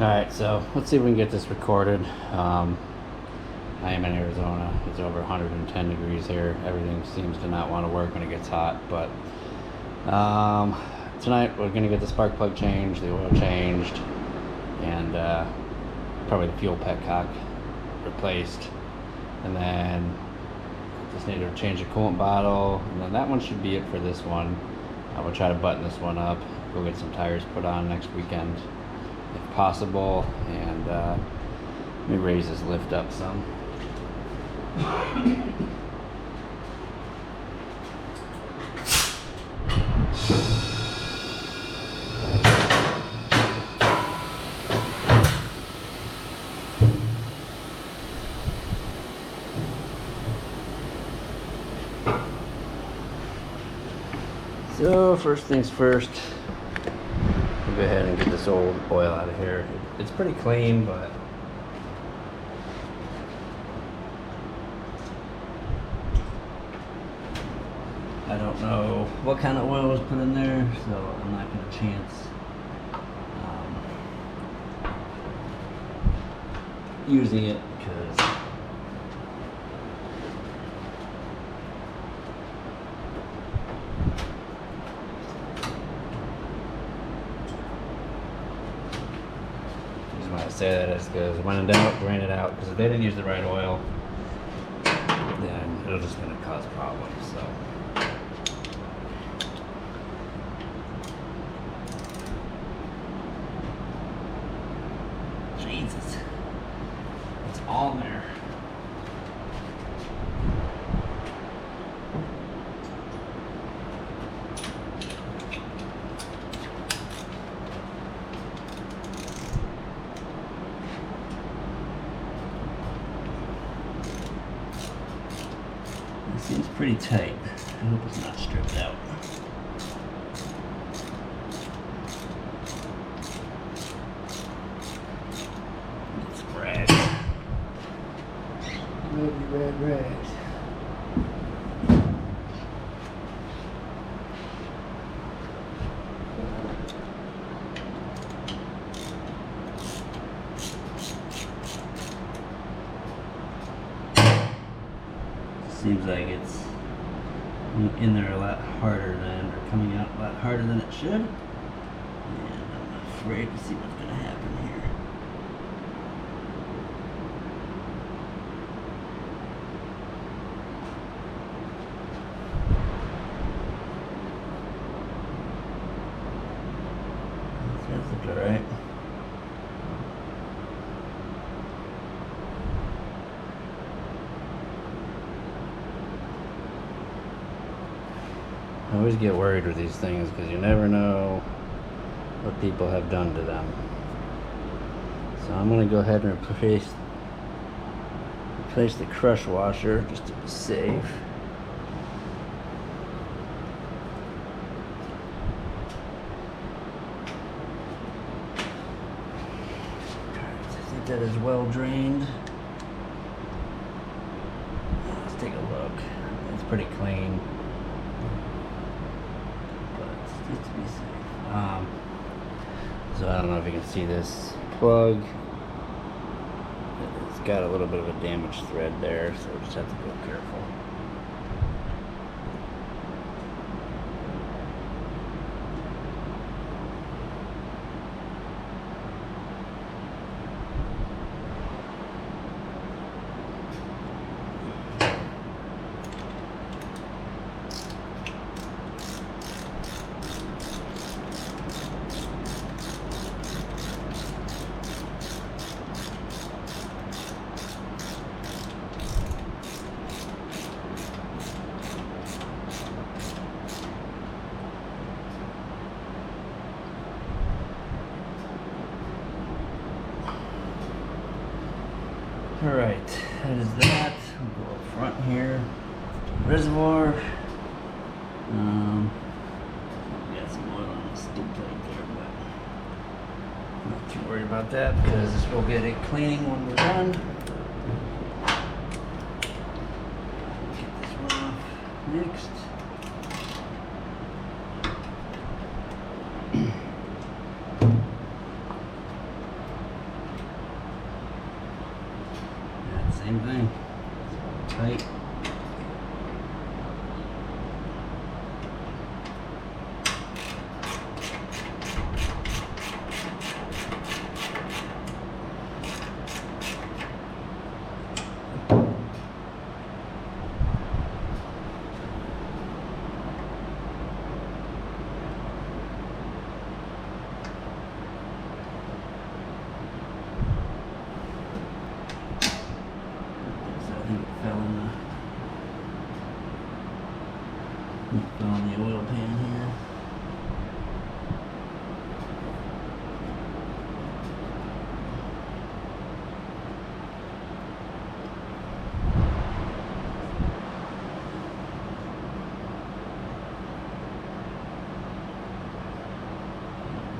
Alright, so let's see if we can get this recorded. I am in Arizona. It's over 110 degrees here. Everything seems to not want to work when it gets hot, but tonight we're going to get the spark plug changed, the oil changed, and probably the fuel petcock replaced, and then just need to change the coolant bottle, and then that one should be it for this one. I will try to button this one up, go get some tires put on next weekend if possible, and let me raise this lift up some. So first things first, we'll go ahead and get this old oil out of here. It's pretty clean, but I don't know what kind of oil was put in there, so I'm not going to chance using it because I say that is because when in doubt, drain it out, because if they didn't use the right oil, then it'll just going to cause problems. So Jesus, it's all there. It seems pretty tight. I hope it's not stripped out. It's rags. Red rags. Seems like it's in there a lot harder than, or coming out a lot harder than it should. And I'm afraid to see what's going to happen here. This looks alright. I always get worried with these things because you never know what people have done to them. So I'm going to go ahead and replace the crush washer just to be safe. I think that is well drained. Let's take a look. It's pretty clean. Just to be safe. So I don't know if you can see this plug. It's got a little bit of a damaged thread there, so we just have to be careful. Alright, that is that. We'll go up front here. Reservoir. Got some oil on the steel plate there, but I'm not too worried about that because we'll get it cleaning when we're done. Get this one off next. Same thing. Tight. Fell in the oil pan here.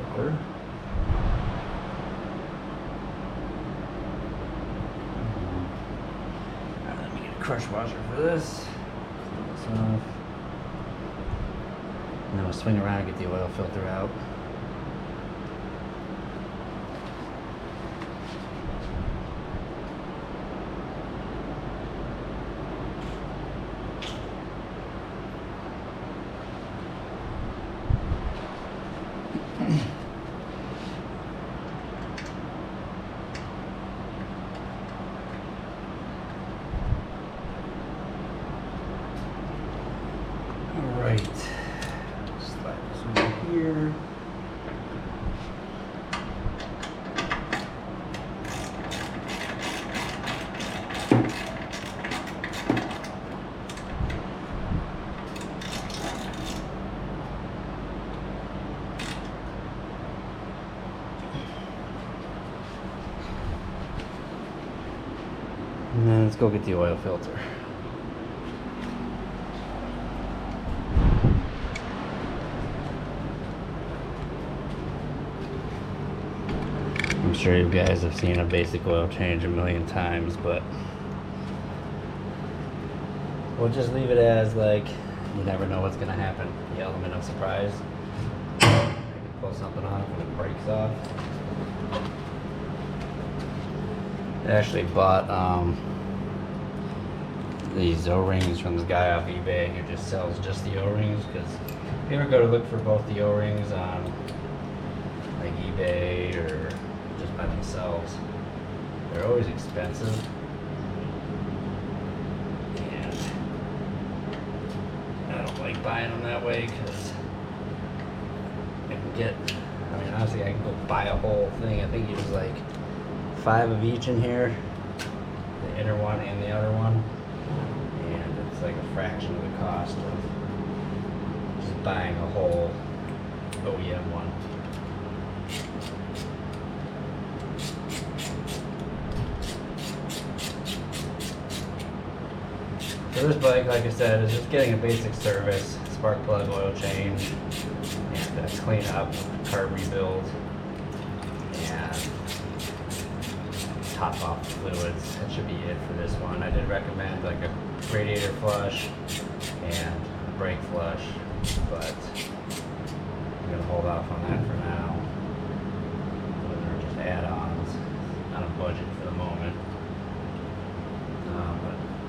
Water. Alright, let me get a crush washer for this. Clean this off. And then we'll swing around and get the oil filter out. All right. Slide this over here. And then let's go get the oil filter. I'm sure you guys have seen a basic oil change a million times, but we'll just leave it as, like, you never know what's gonna happen. The element of surprise. Maybe pull something off when it breaks off. I actually bought these O-rings from this guy off eBay who just sells just the O-rings, because if you ever go to look for both the O-rings on like eBay or just by themselves, they're always expensive. And I don't like buying them that way because I can get, I mean, honestly, I can go buy a whole thing. I think it was like 5 of each in here, the inner one and the outer one, and it's like a fraction of the cost of just buying a whole OEM one. So this bike, like I said, is just getting a basic service, spark plug oil change, and a clean up, carb rebuild, and top off the fluids. That should be it for this one. I did recommend like a radiator flush and a brake flush, but I'm gonna hold off on that for now. Those are just add-ons on a budget for the moment.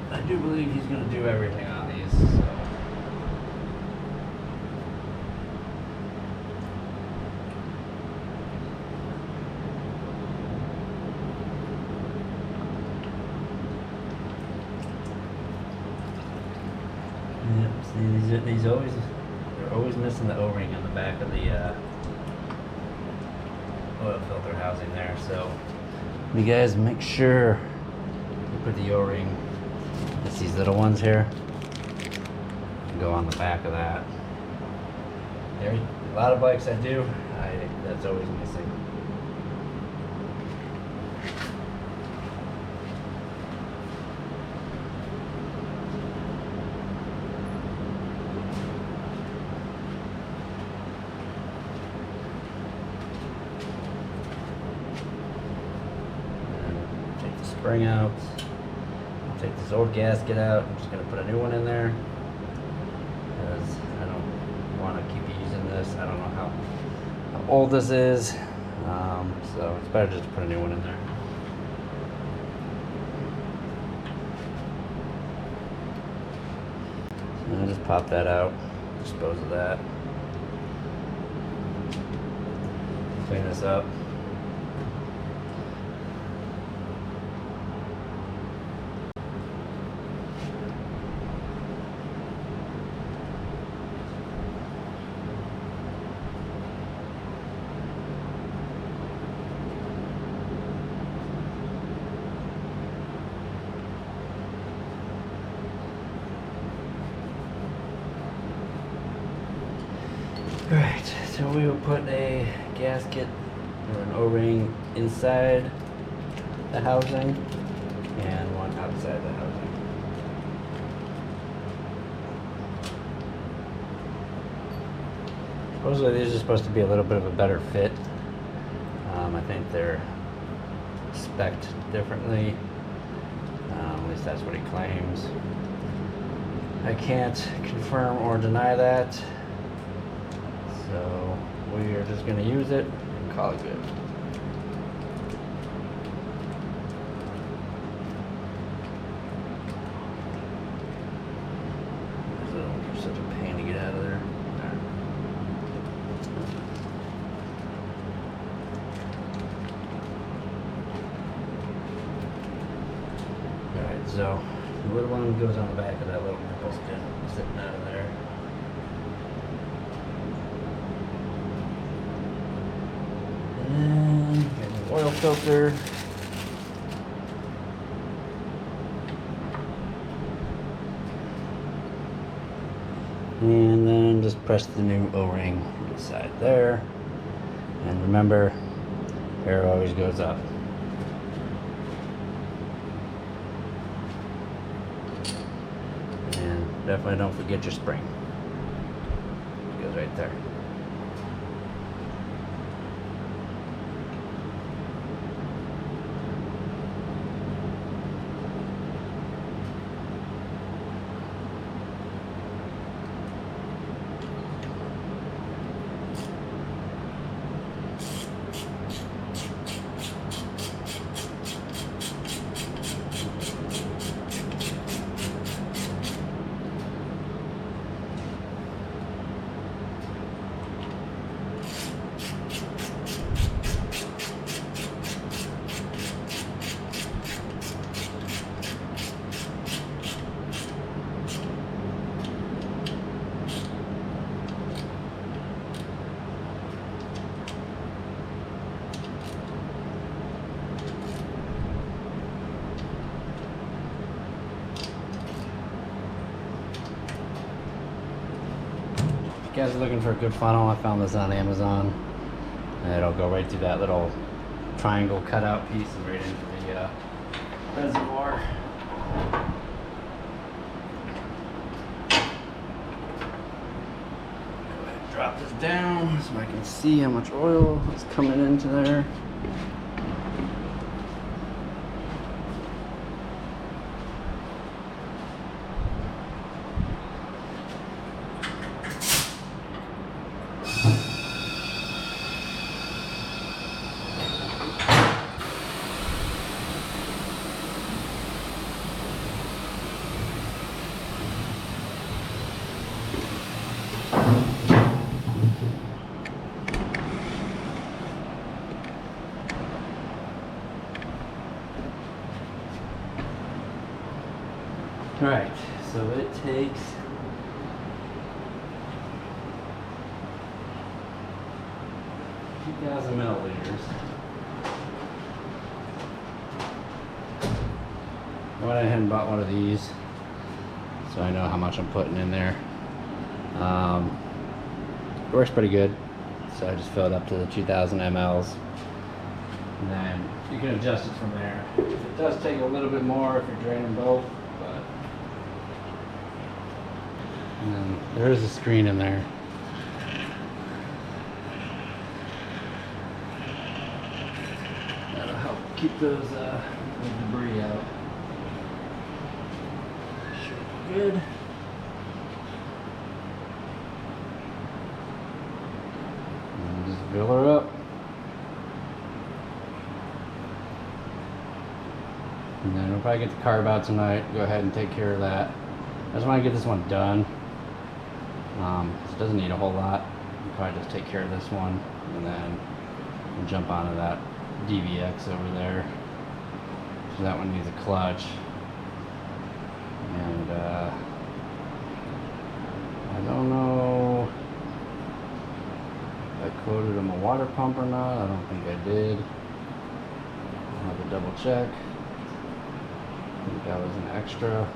But I do believe he's gonna do everything on these. So. Yep, see, these always, they're always missing the O-ring on the back of the oil filter housing there. So you guys make sure you put the O-ring, it's these little ones here, go on the back of that. There, a lot of bikes I do, that's always missing. Spring out. I'll take this old gasket out. I'm just going to put a new one in there because I don't want to keep using this. I don't know how old this is, so it's better just to put a new one in there. And I'll just pop that out, dispose of that. Clean this up. Alright, so we will put a gasket or an O-ring inside the housing and one outside the housing. Supposedly these are supposed to be a little bit of a better fit. I think they're spec'd differently. At least that's what he claims. I can't confirm or deny that. So we are just going to use it and call it good. It's such a pain to get out of there. Alright, so the little one goes on the back of that little nipple sitting out of there. And get an oil filter. And then just press the new O-ring inside there. And remember, air always goes up. And definitely don't forget your spring. It goes right there. If you guys are looking for a good funnel, I found this on Amazon. And it'll go right through that little triangle cutout piece and right into the reservoir. Go ahead and drop this down so I can see how much oil is coming into there. Alright, so it takes $2,000 milliliters. I went ahead and bought one of these so I know how much I'm putting in there. It works pretty good, so I just fill it up to the 2,000 mLs. And then you can adjust it from there. It does take a little bit more if you're draining both, but and then there is a screen in there. That'll help keep those debris out. Should be good. And just fill her up. And then we'll probably get the carb out tonight. Go ahead and take care of that. I just want to get this one done. It doesn't need a whole lot. We'll probably just take care of this one, and then we'll jump onto that DVX over there. So that one needs a clutch, and I don't know if I quoted him a water pump or not. I don't think I did. I'll have to double check. I think that was an extra.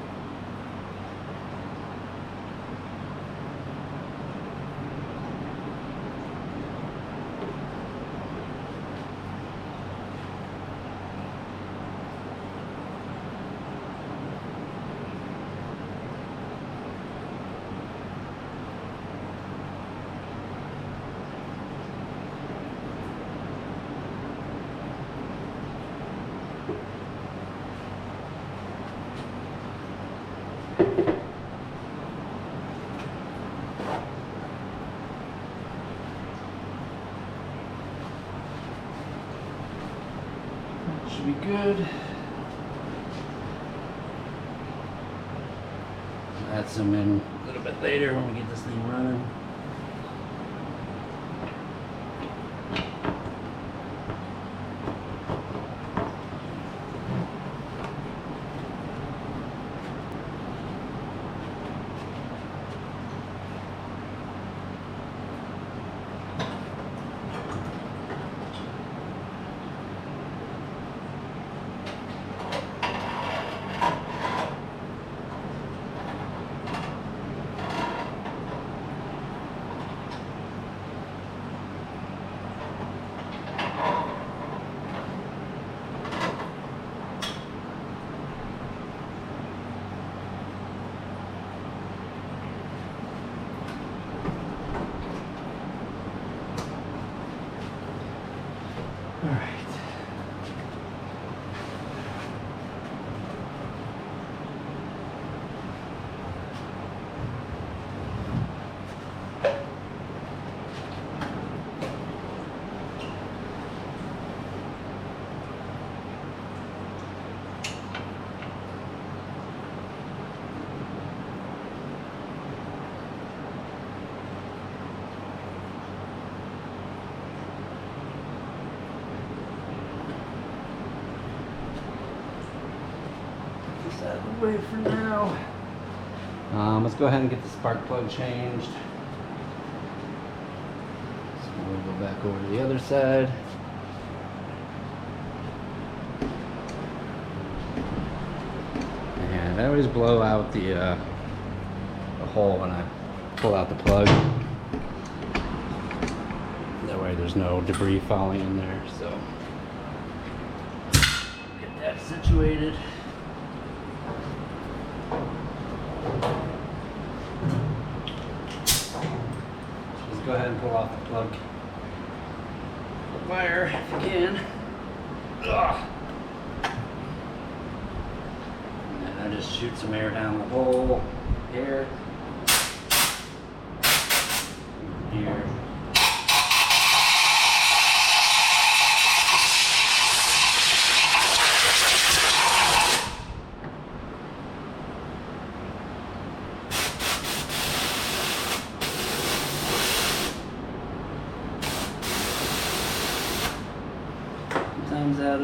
Should be good. Add some in a little bit later when we get this thing running. All right. Out of the way for now. Let's go ahead and get the spark plug changed. So we'll go back over to the other side. And I always blow out the hole when I pull out the plug. That way there's no debris falling in there. So get that situated. Go ahead and pull off the plug wire if you can. Ugh. And then I just shoot some air down the hole here. Here. Sometimes that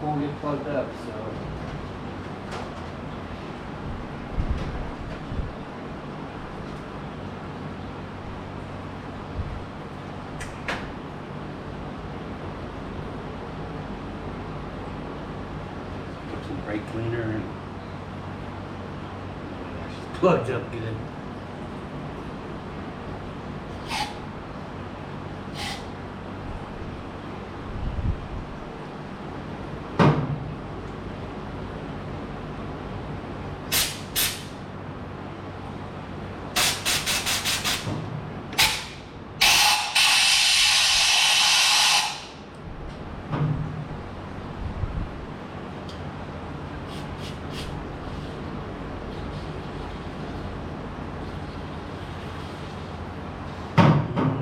won't get plugged up, so put some brake cleaner and it's plugged up good.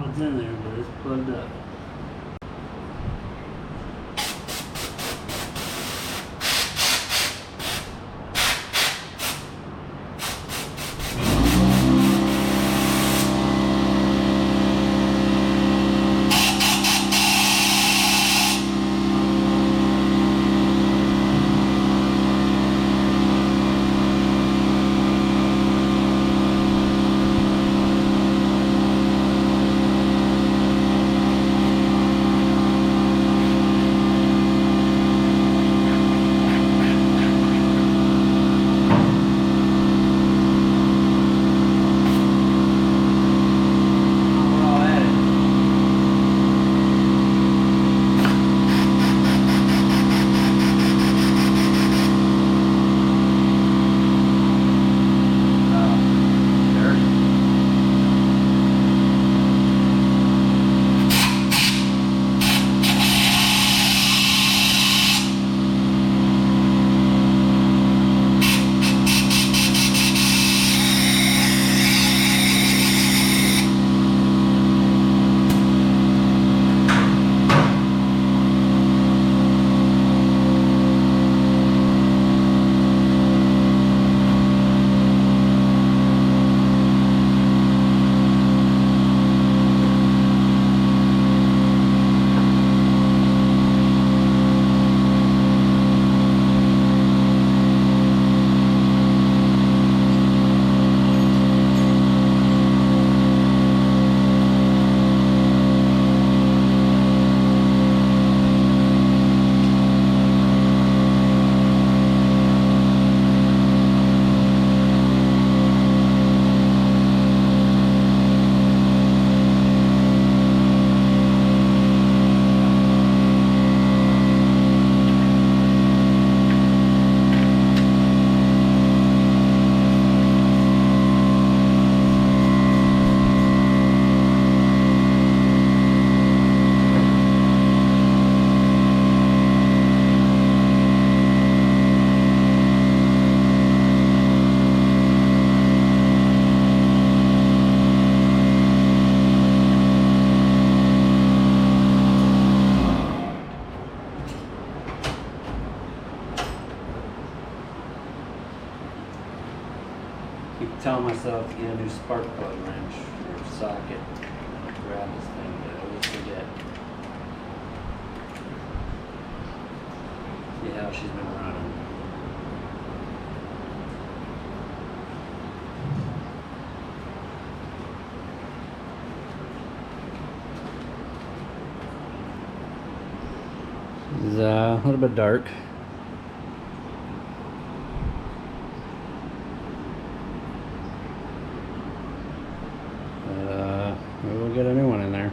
It's in there, but it's plugged up. keep telling myself to get a new spark plug wrench or socket. Grab this thing, but I always forget. See how she's been running. It's a little bit dark. Maybe we'll get a new one in there.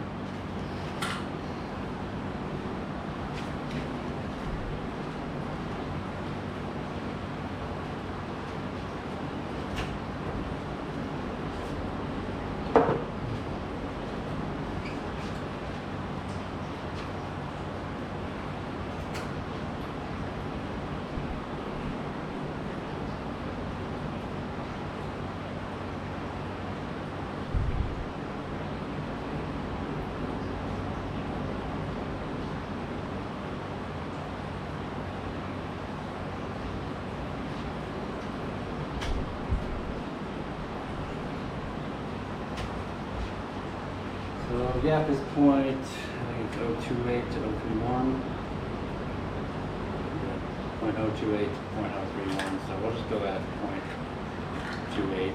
So the gap is point, I think it's 028 to 031. Yeah, 0.028 to 0.031, so we'll just go at 0.28.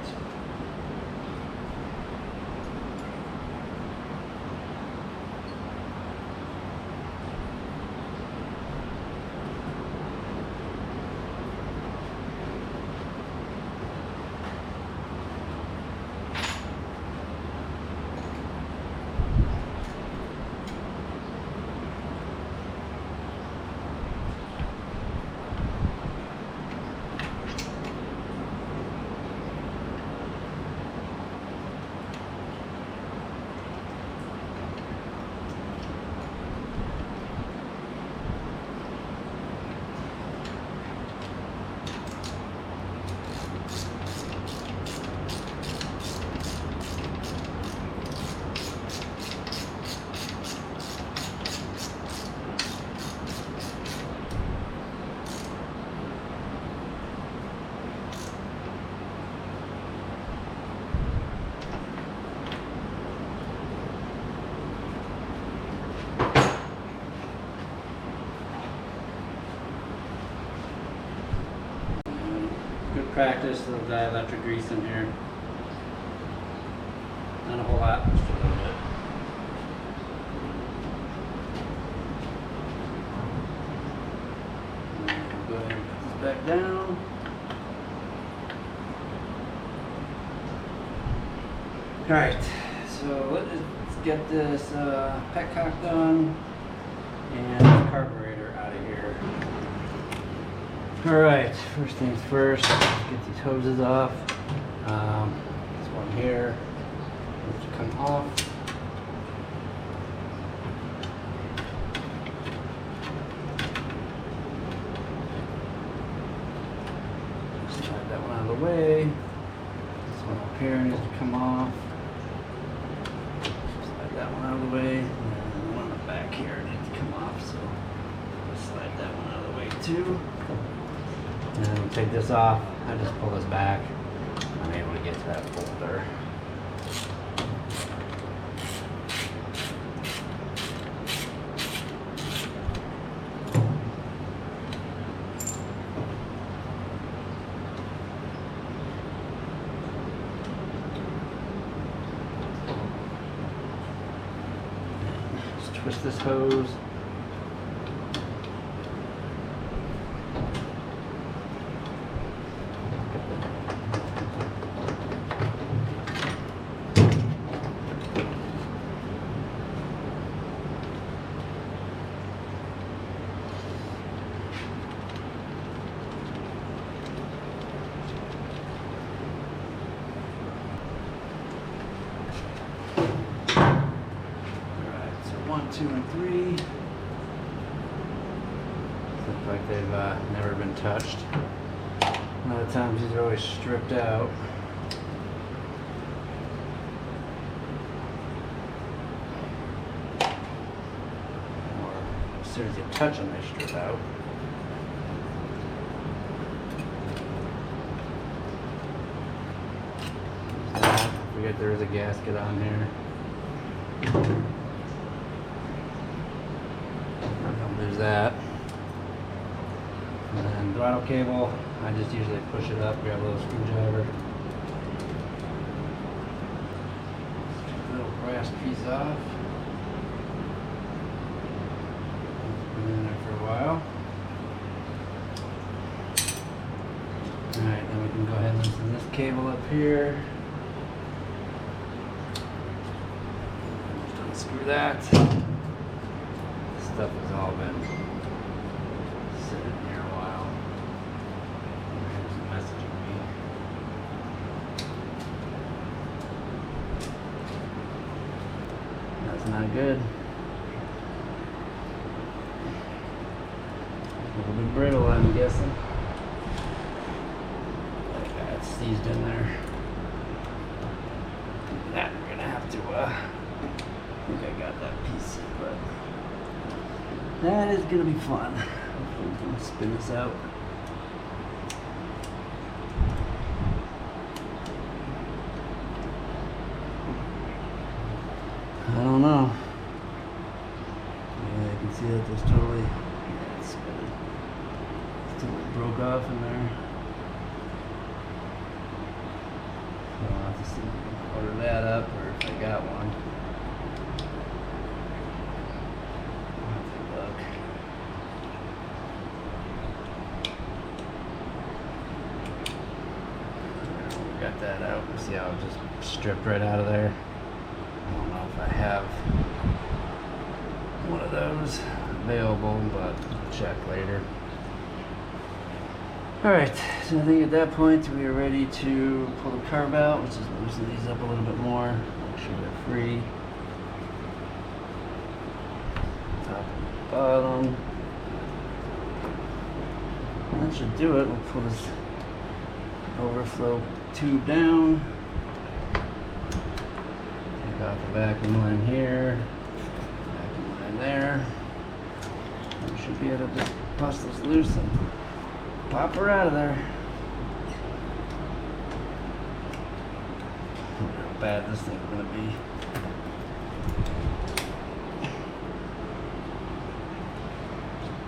Good practice, a little dielectric grease in here. Not a whole lot, just a little bit. And go ahead and put this back down. Alright, so let's get this petcock done and the carburetor out of here. Alright, first things first, get these hoses off. This one here needs to come off. Slide that one out of the way. This one up here needs to come off. Slide that one out of the way. And then the one in the back here needs to come off, so slide that one out of the way too. And then we'll take this off. I just pull this back. I'm able to get to that folder. Just twist this hose. One, two, and three. Look like they've never been touched. A lot of times these are always stripped out. Or as soon as you touch them, they strip out. forget there is a gasket on here. There's that. And then throttle cable, I just usually push it up, grab a little screwdriver. Little brass piece off. Been in there for a while. Alright, then we can go ahead and loosen this cable up here. Just unscrew that. This stuff has all been sitting here a while. There's a messaging me. That's not good. A little bit brittle, I'm guessing. It's seized in there. That we're gonna have to, I think I got that piece, but that is gonna be fun. Hopefully we can spin this out. I don't know. Yeah, I can see that there's totally, yeah, it's spinning. It totally broke off in there. So I'll have to see if I can order that up or if I got one. I'll have to look. We got that out. See how it just stripped right out of there? I don't know if I have one of those available, but I'll check later. Alright, so I think at that point we are ready to pull the carb out. Let's just loosen these up a little bit more. Make sure they're free. Top and bottom. And that should do it. We'll pull this overflow tube down. Take out the vacuum line here. Vacuum line there. And we should be able to just bust this loose and pop her out of there. I wonder how bad this thing's gonna be.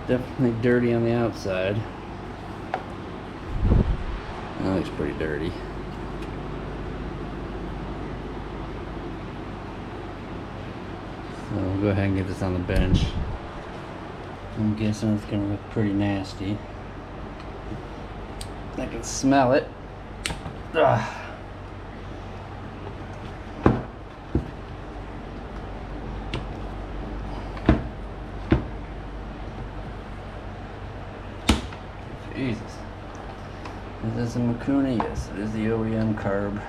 Definitely dirty on the outside. That looks pretty dirty. So we'll go ahead and get this on the bench. I'm guessing it's gonna look pretty nasty. I can smell it. Ugh. Jesus. Is this a Makuni? Yes, it is the OEM carb.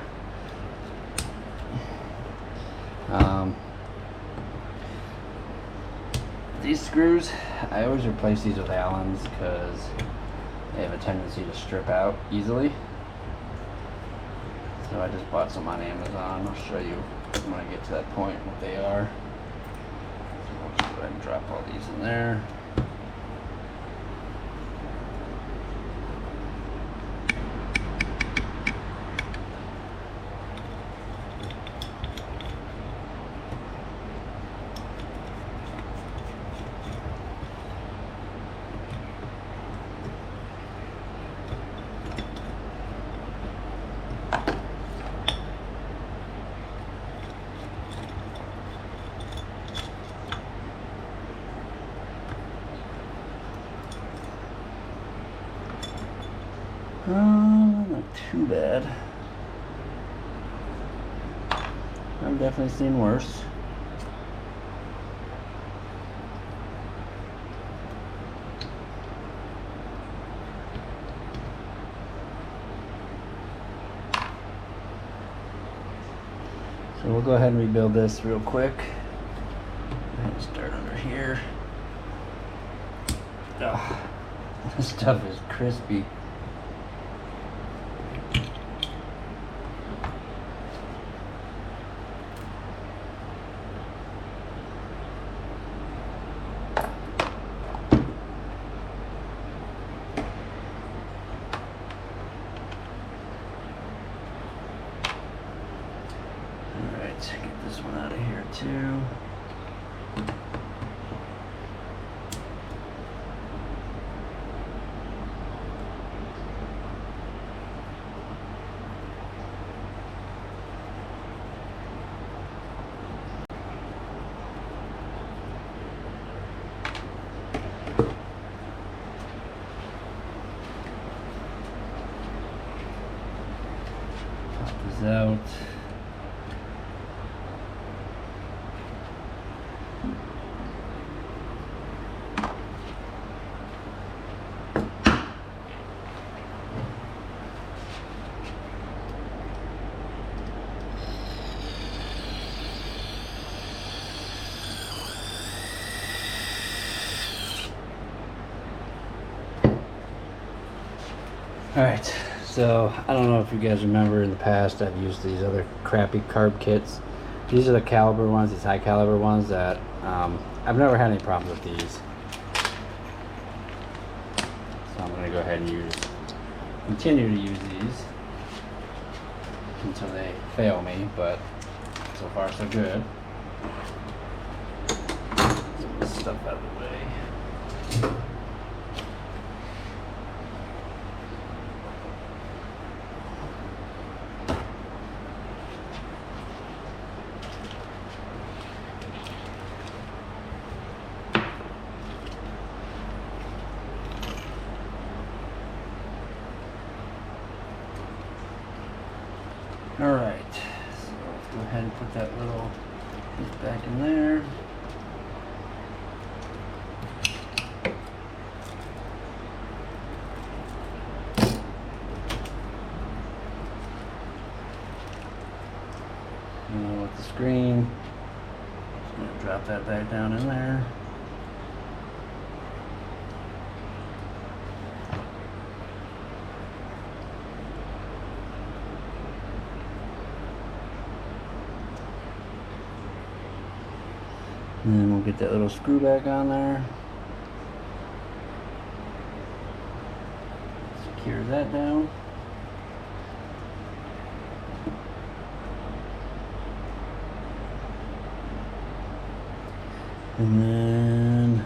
These screws, I always replace these with Allen's because they have a tendency to strip out easily. So I just bought some on Amazon. I'll show you when I get to that point what they are. So we'll just go ahead and drop all these in there. Not too bad. I've definitely seen worse. So we'll go ahead and rebuild this real quick. Go ahead and start under here. Ugh, this stuff is crispy. this one out of here too. Out. All right. So, I don't know if you guys remember in the past I've used these other crappy carb kits. These are the caliber ones, these high caliber ones that I've never had any problems with these. So I'm going to go ahead and continue to use these until they fail me, but so far so good. Get this stuff out of the way. All right, so let's go ahead and put that little piece back in there. And with the screen, just gonna drop that back down in there. And then we'll get that little screw back on there. Secure that down. And then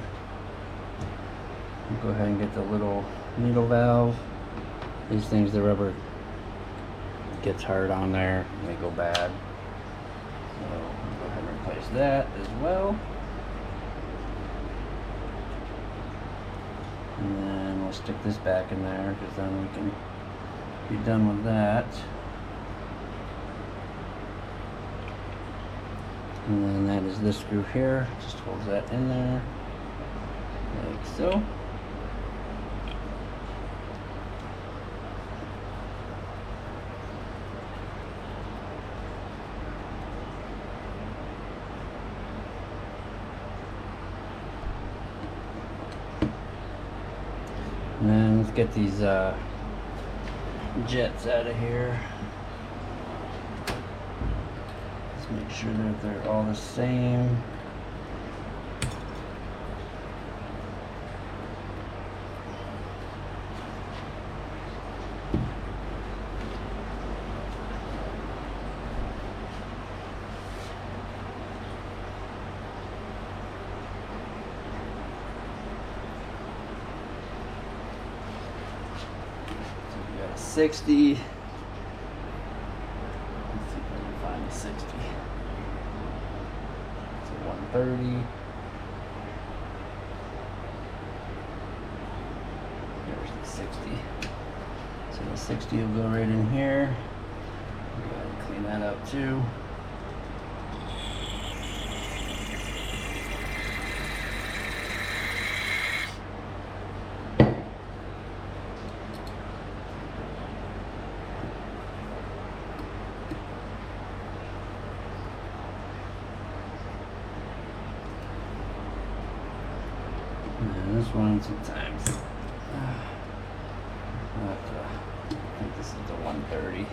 we'll go ahead and get the little needle valve. These things, the rubber gets hard on there, they go bad. So we'll go ahead and replace that as well. And then we'll stick this back in there because then we can be done with that. And then that is this screw here, just holds that in there, like so. And then let's get these jets out of here. Let's make sure that they're all the same. So we got a 60. Let's see if I can find the 60. 130. There's the 60. So the 60 will go right in here. Go ahead and clean that up too. And this one sometimes, I think this is the 130.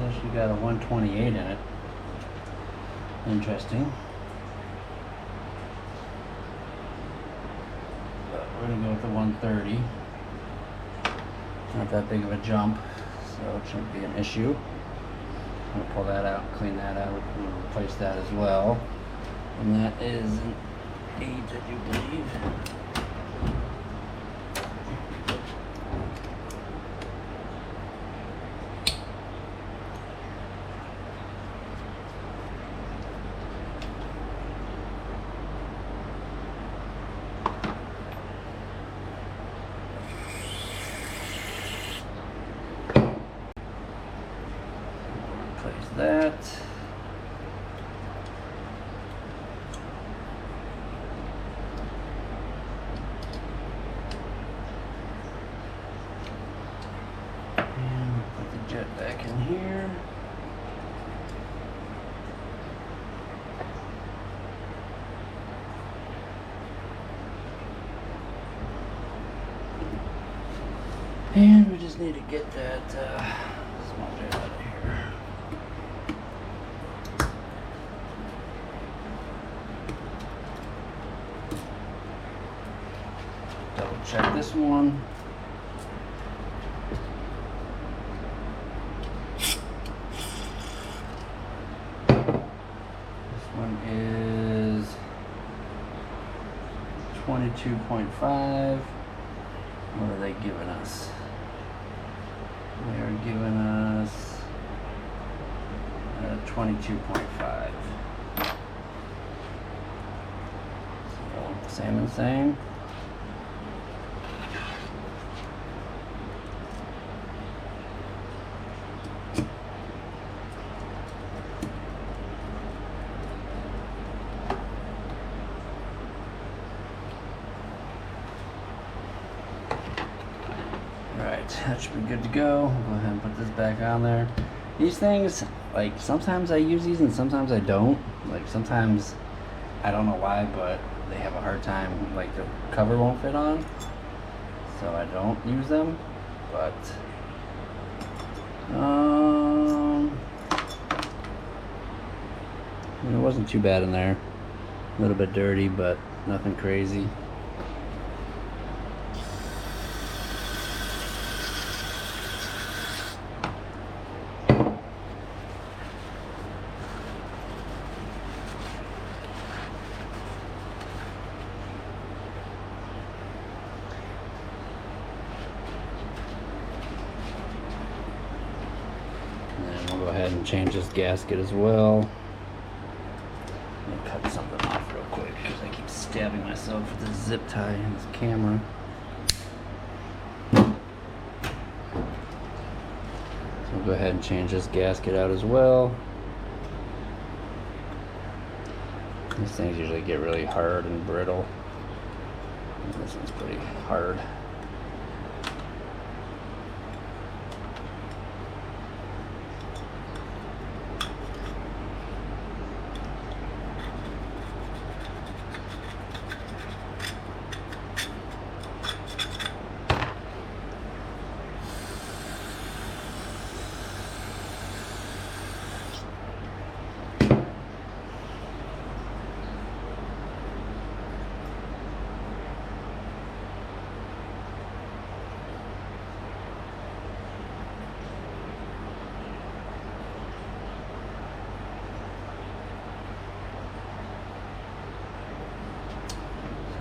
Actually got a 128 in it. Interesting. we're gonna go with the 130. Not that big of a jump, so it shouldn't be an issue. I'm gonna pull that out, clean that out, and replace that as well. And that is an 8, I do believe. That. And put the jet back in here. And we just need to get that small jet out of here. Check this one. This one is 22.5. What are they giving us? They are giving us 22.5. So same and same. That should be good to go. I'll go ahead and put this back on there. These things, like, sometimes I use these and sometimes I don't. Like, sometimes, I don't know why, but they have a hard time, like, the cover won't fit on. So I don't use them. But, it wasn't too bad in there. A little bit dirty, but nothing crazy. Go ahead and change this gasket as well. Let me cut something off real quick because I keep stabbing myself with this zip tie in this camera. So we'll go ahead and change this gasket out as well. These things usually get really hard and brittle. This one's pretty hard.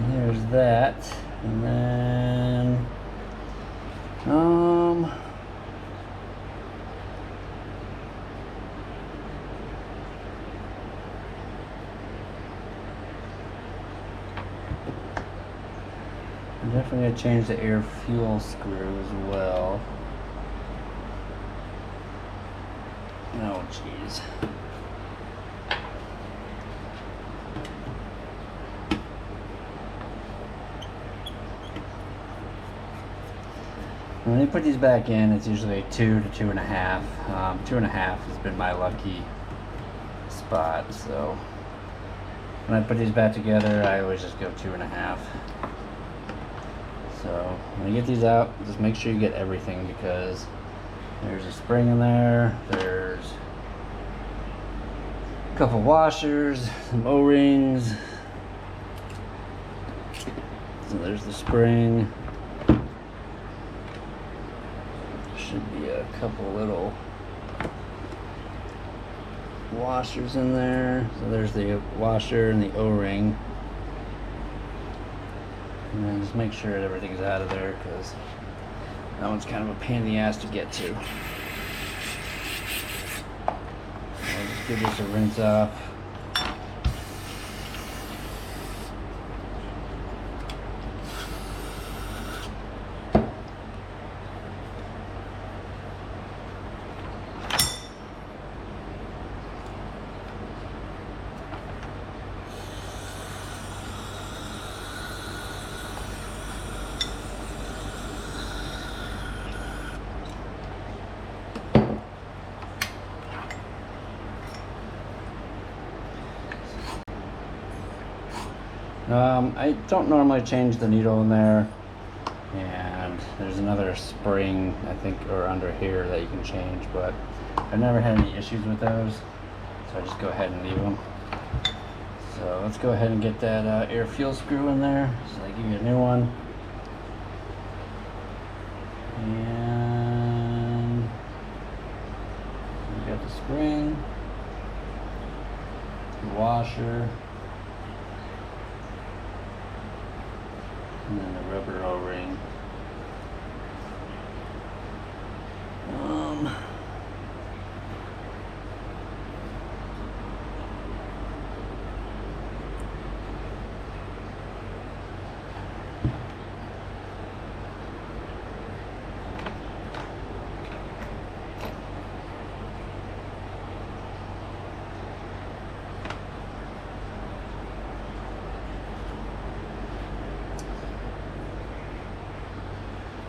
There's that, and then I'm definitely gonna change the air fuel screw as well. Oh jeez. When you put these back in, it's usually 2 to 2.5. 2.5 has been my lucky spot, so when I put these back together, I always just go 2.5. So when you get these out, just make sure you get everything, because there's a spring in there, there's a couple washers, some O-rings, So there's the spring. Should be a couple little washers in there. So there's the washer and the O-ring. And then just make sure everything's out of there, because that one's kind of a pain in the ass to get to. I'll just give this a rinse off. I don't normally change the needle in there, and there's another spring, I think, or under here that you can change, but I've never had any issues with those, so I just go ahead and leave them. So let's go ahead and get that air fuel screw in there, so I give you a new one. And we got the spring, the washer, and then the rubber O-ring.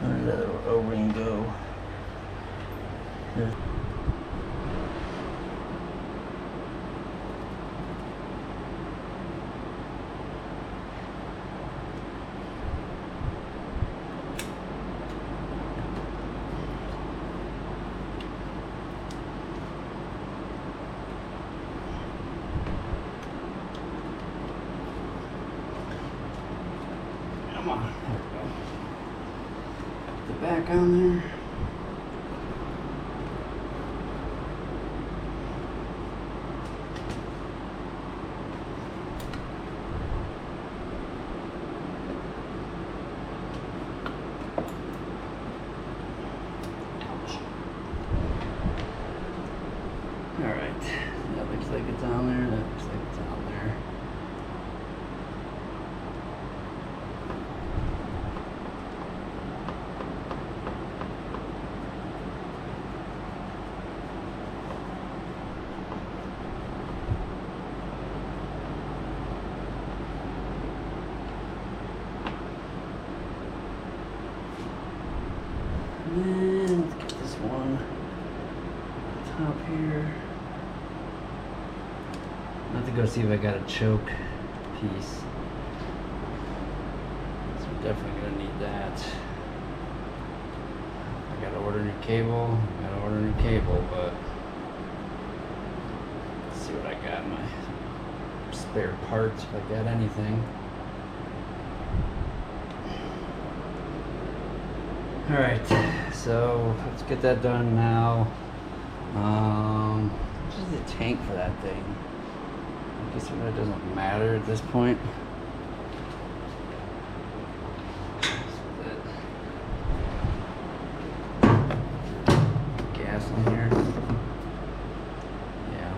Where did that little O-ring go? Here. Come on, there we go. Put the back on there. Alright, that looks like it's on there, that looks like it's on there. And let's get this one on top here. I have to go see if I got a choke piece. So we're definitely gonna need that. I gotta order new cable. But let's see what I got in my spare parts, if I got anything. Alright, so let's get that done now. What is the tank for that thing? I guess it really doesn't matter at this point. Gas in here. Yeah,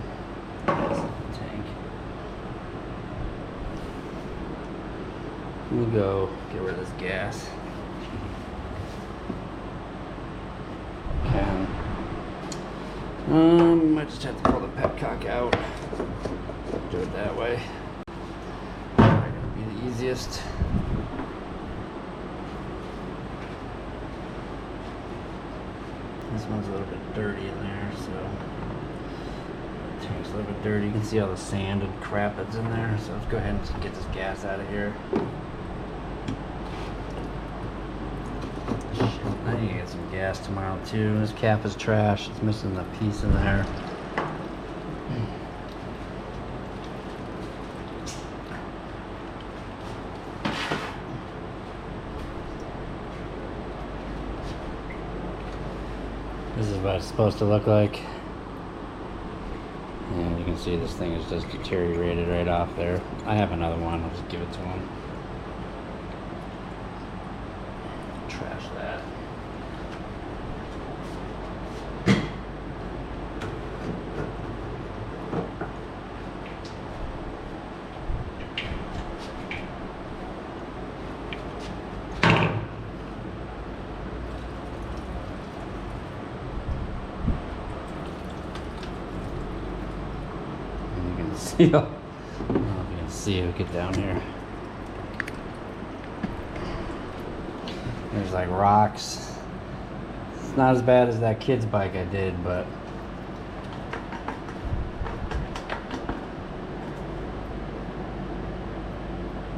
that's the tank. Let me go get rid of this gas. Might just have to pull the petcock out. Do it that way. Probably gonna be the easiest. This one's a little bit dirty in there, so the tank's a little bit dirty. You can see all the sand and crap that's in there. So let's go ahead and just get this gas out of here. I need to get some gas tomorrow too. This cap is trash. It's missing the piece in there. what it's supposed to look like. And you can see this thing is just deteriorated right off there. I have another one, I'll just give it to him. Trash that. See, I don't know if you can see it, get down here. There's like rocks. It's not as bad as that kid's bike I did, but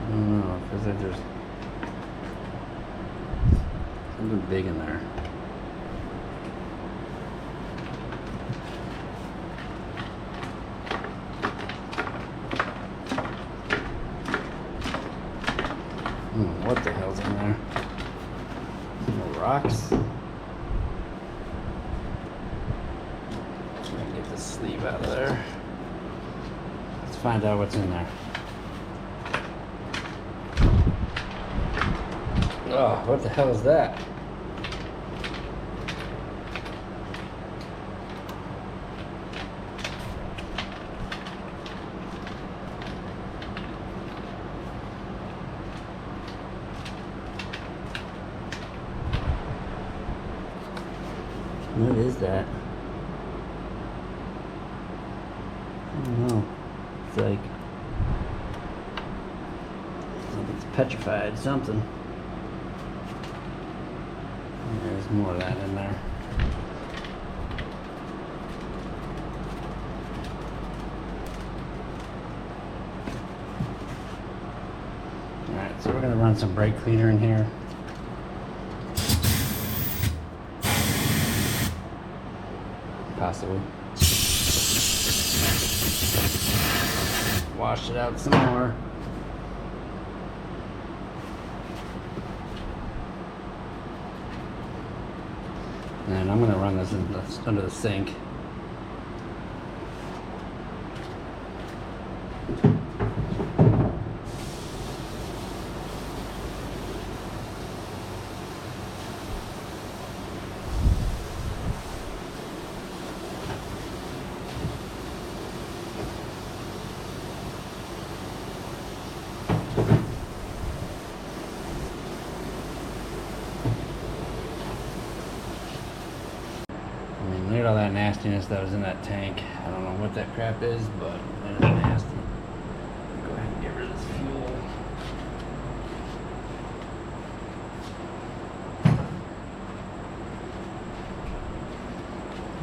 I don't know, because there's something big in there. What the hell's in there? Some more rocks. Try and get this sleeve out of there. Let's find out what's in there. Oh, what the hell is that? What is that? I don't know. It's like something's petrified, something. There's more of that in there. Alright, so we're going to run some brake cleaner in here. Possibly. Wash it out some more. And I'm going to run this under the sink. Look at all that nastiness that was in that tank. I don't know what that crap is, but it is nasty. Go ahead and get rid of this fuel.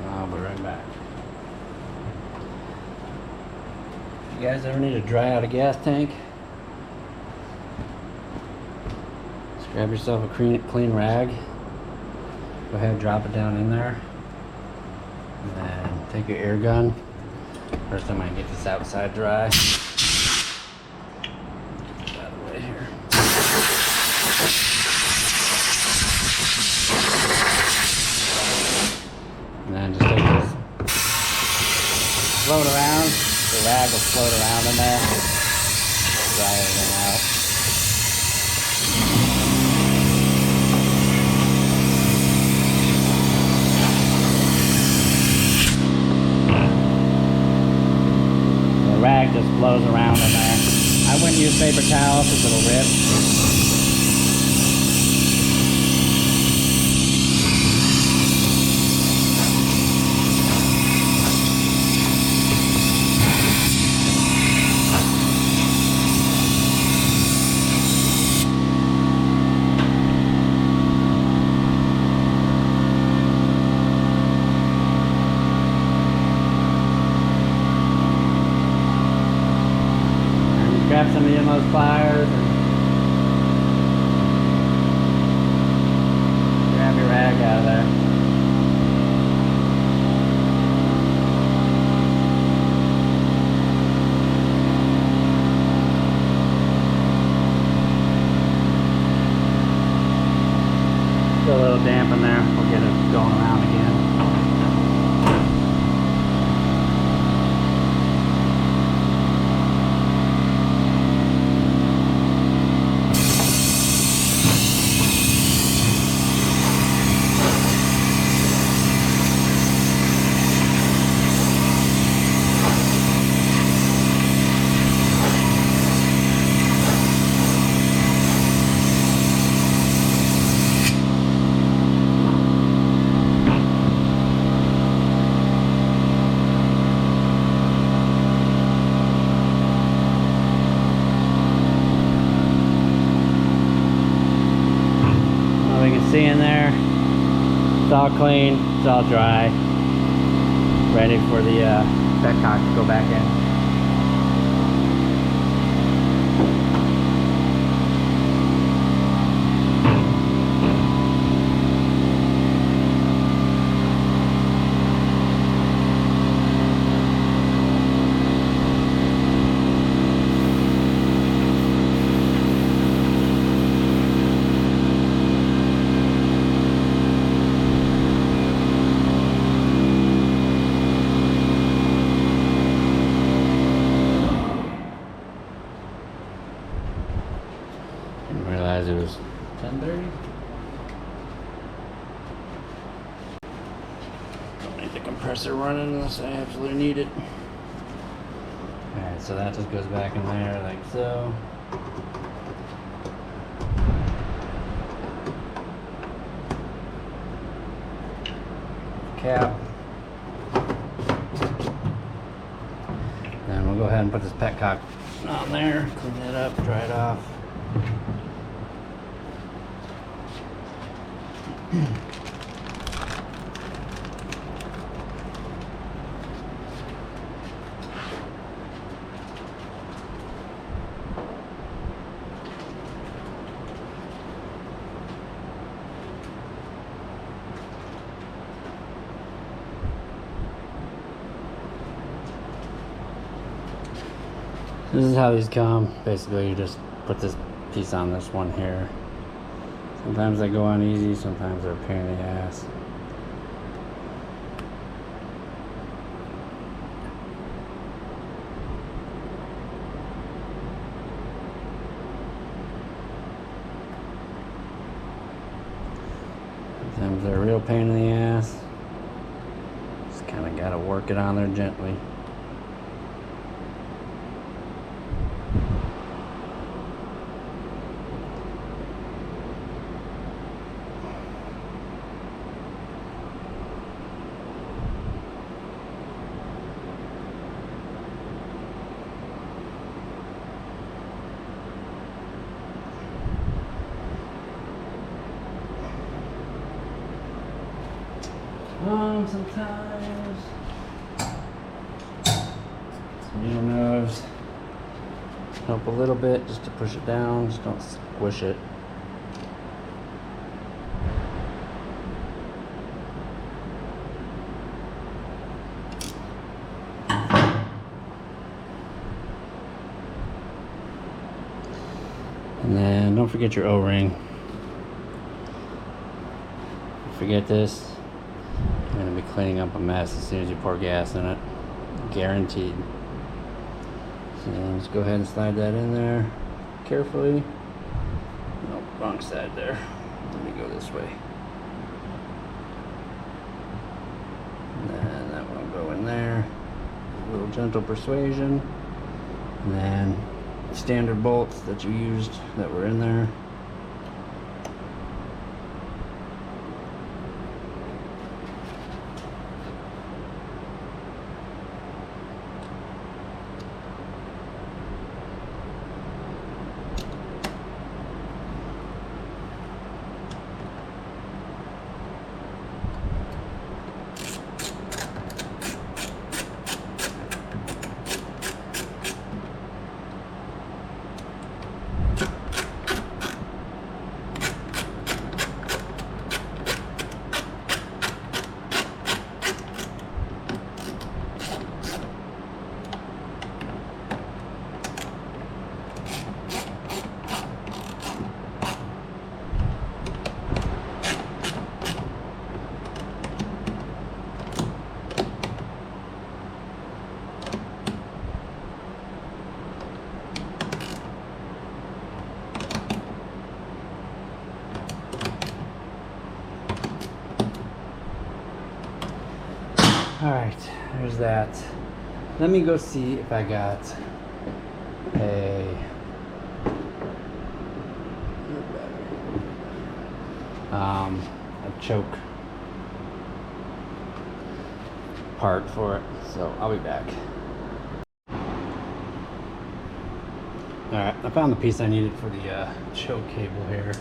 I'll be right back. If you guys ever need to dry out a gas tank, just grab yourself a clean rag. Go ahead and drop it down in there. And then take your air gun. First I'm going to get this outside dry. Get this out of the way here. And then just take this, float around. The rag will float around in there. Dry everything out. Rag just blows around in there. I wouldn't use paper towels because it'll rip. Grab some of those pliers and grab your rag out of there. Still a little damp in there. We'll get it going around again. all clean, it's all dry, ready for the petcock to go back in. Didn't realize it was 10:30. Don't need the compressor running unless I absolutely need it. Alright, so that just goes back in there like so. Cap. Then we'll go ahead and put this petcock on there, clean it up, dry it off. This is how these come. Basically, you just put this piece on this one here. Sometimes they go on easy, sometimes they're a pain in the ass. Sometimes they're a real pain in the ass. Just kind of gotta work it on there gently. Sometimes some needle nose help a little bit just to push it down, just don't squish it. And then don't forget your O-ring. Forget this, you're going to be cleaning up a mess as soon as you pour gas in it. Guaranteed. So let's go ahead and slide that in there carefully. Nope, wrong side there. Let me go this way. And then that one will go in there. A little gentle persuasion. And then standard bolts that you used that were in there. Alright, there's that. Let me go see if I got a choke part for it, so I'll be back. Alright, I found the piece I needed for the choke cable here.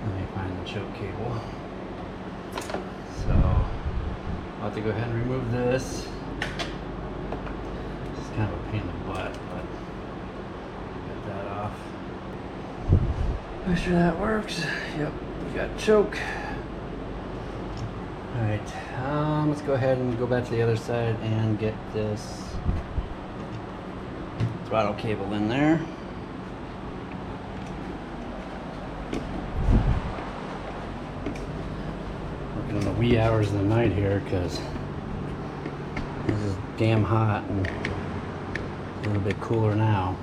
Let me find the choke cable. I'll have to go ahead and remove this. It's kind of a pain in the butt, but get that off. Make sure that works. Yep, we got choke. Alright, let's go ahead and go back to the other side and get this throttle cable in there. Working in the wee hours of the night here because this is damn hot and a little bit cooler now.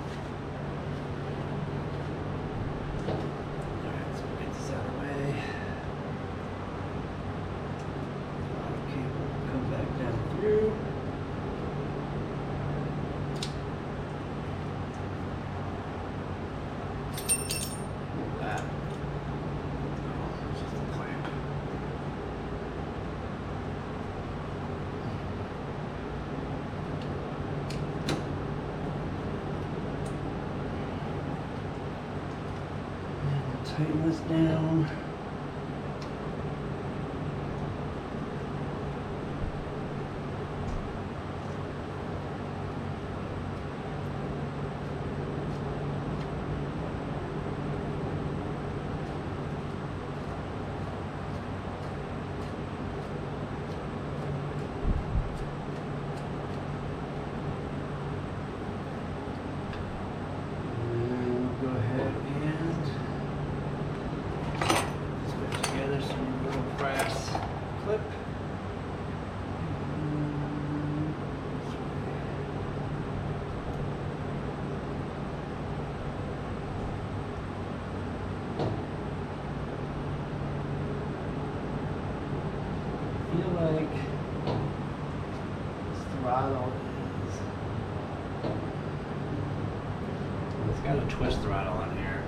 Alright, so we'll get this out of the way. Throttle cable come back down through. That. Oh, it's just a clamp. Tighten this down. And we'll go ahead and put together some little brass clip. I feel like this throttle is, it's got a twist throttle on here.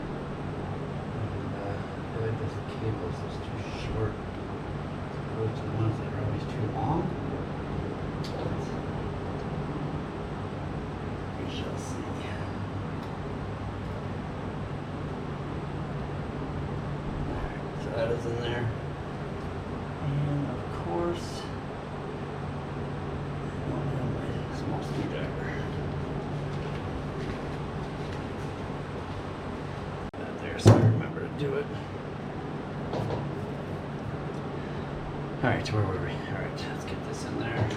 And I feel like this cable is just too short as opposed to the ones that are always too long. We shall see. Alright, so that is in there. And of course, I don't have my small screwdriver. That there, so I remember to do it. Alright, so where were we? Alright, let's get this in there.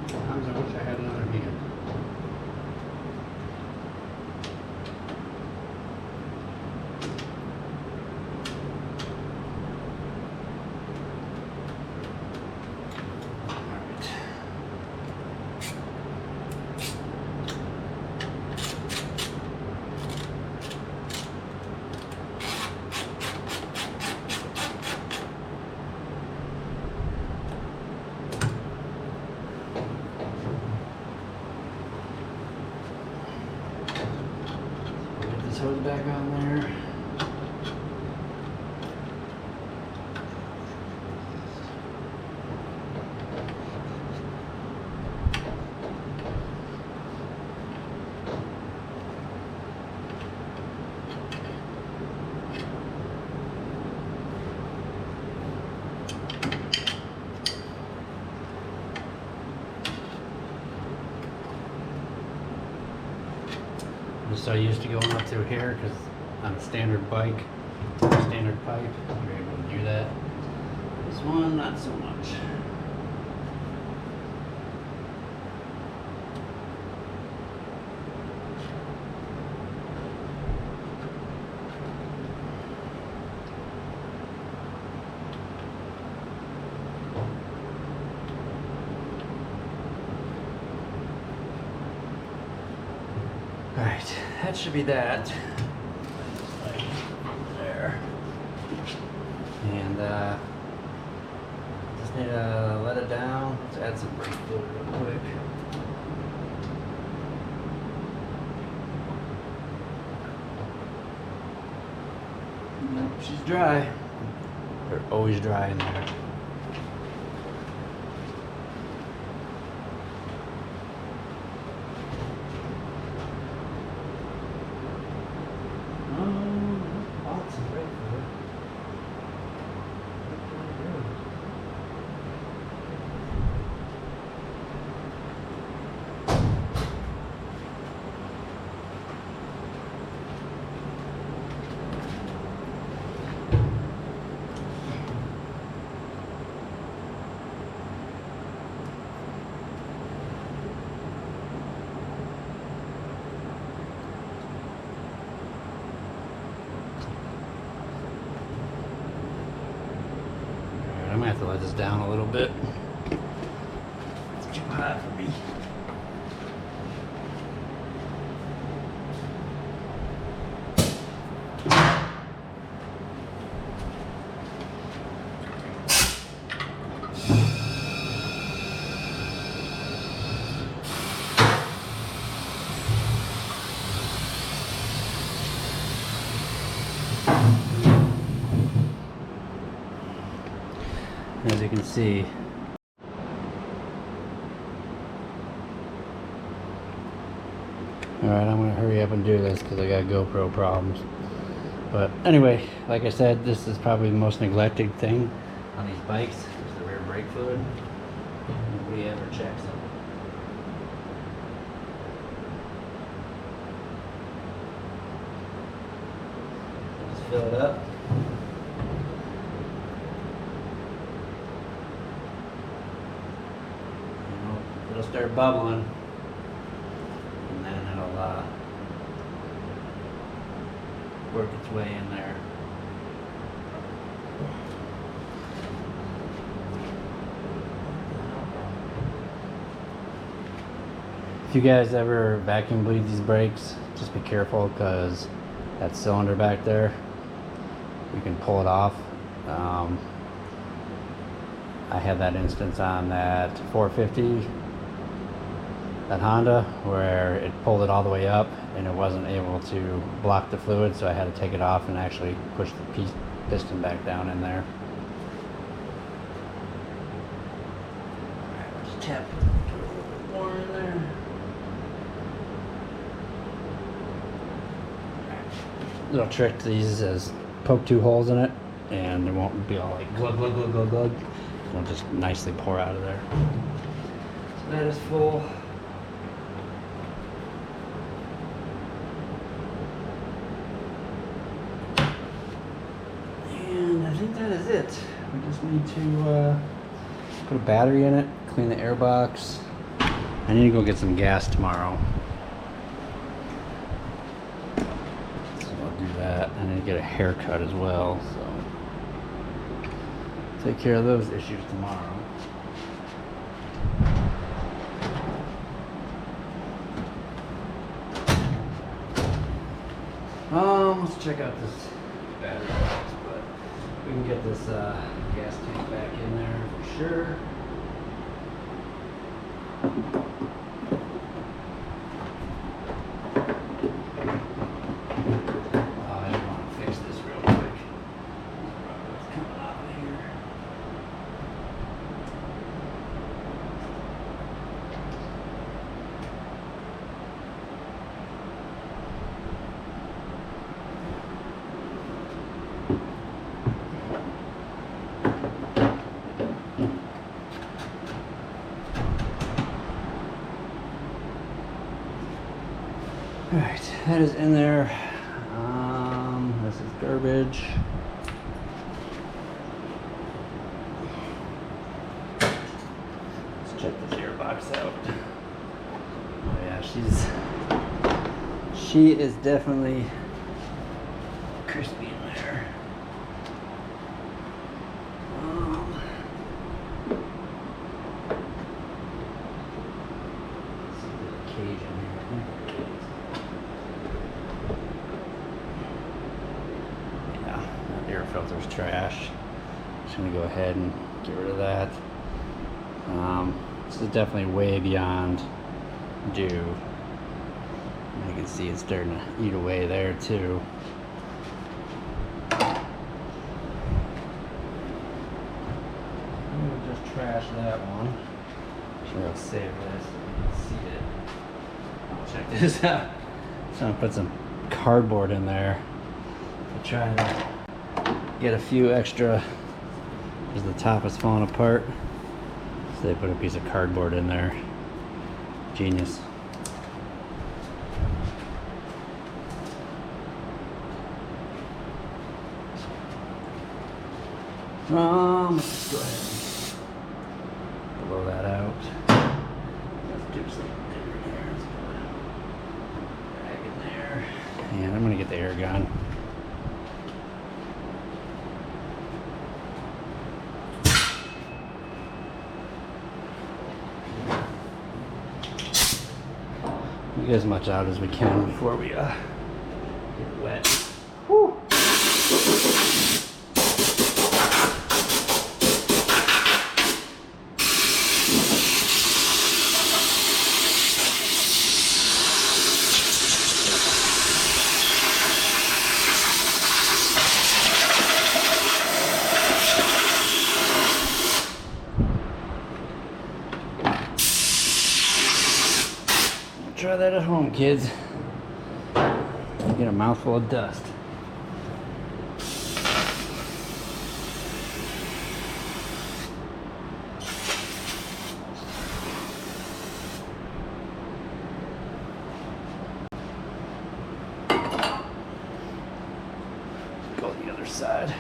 Sometimes I wish I had another hand. Alright. Get this hose back on there. I'm so used to going up through here because on a standard bike, standard pipe, you're able to do that. This one, not so much. Alright. that should be that. There. And just need to let it down. Let's add some brake fluid real quick. Nope, she's dry. They're always dry in there. Lots of brake fluid. I'm gonna have to let this down a little bit. It's too hot for me. As you can see, alright, I'm gonna hurry up and do this because I got GoPro problems. But anyway, like I said, this is probably the most neglected thing on these bikes is the rear brake fluid. Nobody ever checks them. Just fill it up. It'll start bubbling, and then it'll work its way in there. If you guys ever vacuum bleed these brakes, just be careful because that cylinder back there, you can pull it off. I had that instance on that 450, that Honda, where it pulled it all the way up and it wasn't able to block the fluid, so I had to take it off and actually push the piston back down in there. Alright, just tap a little bit more in there. Little trick to these is poke 2 holes in it and it won't be all like glug glug glug glug glug. It'll just nicely pour out of there. So that is full. And I think that is it. We just need to put a battery in it, clean the air box. I need to go get some gas tomorrow. So I'll do that. I need to get a haircut as well. So take care of those issues tomorrow. Let's check out this battery box, but we can get this gas tank back in there for sure. I just want to fix this real quick. What's coming out of here? Alright, that is in there. This is garbage. Let's check this gearbox out. Oh yeah, she is definitely crispy in there. Let's see if there's a cage in here. I think there is. air filter's trash. Just gonna go ahead and get rid of that. This is definitely way beyond due. You can see it's starting to eat away there too. We'll just trash that one. I'll save this so you can see it. Check this out. So I'm gonna put some cardboard in there to try to get a few extra, because the top is falling apart. So they put a piece of cardboard in there. Genius. Let's just go ahead and blow that out. Let's do something different here. Let's put a rag in there. And I'm gonna get the air gun. Get as much out as we can before we get wet. Whew. Try that at home, kids. Get a mouthful of dust. Go to the other side.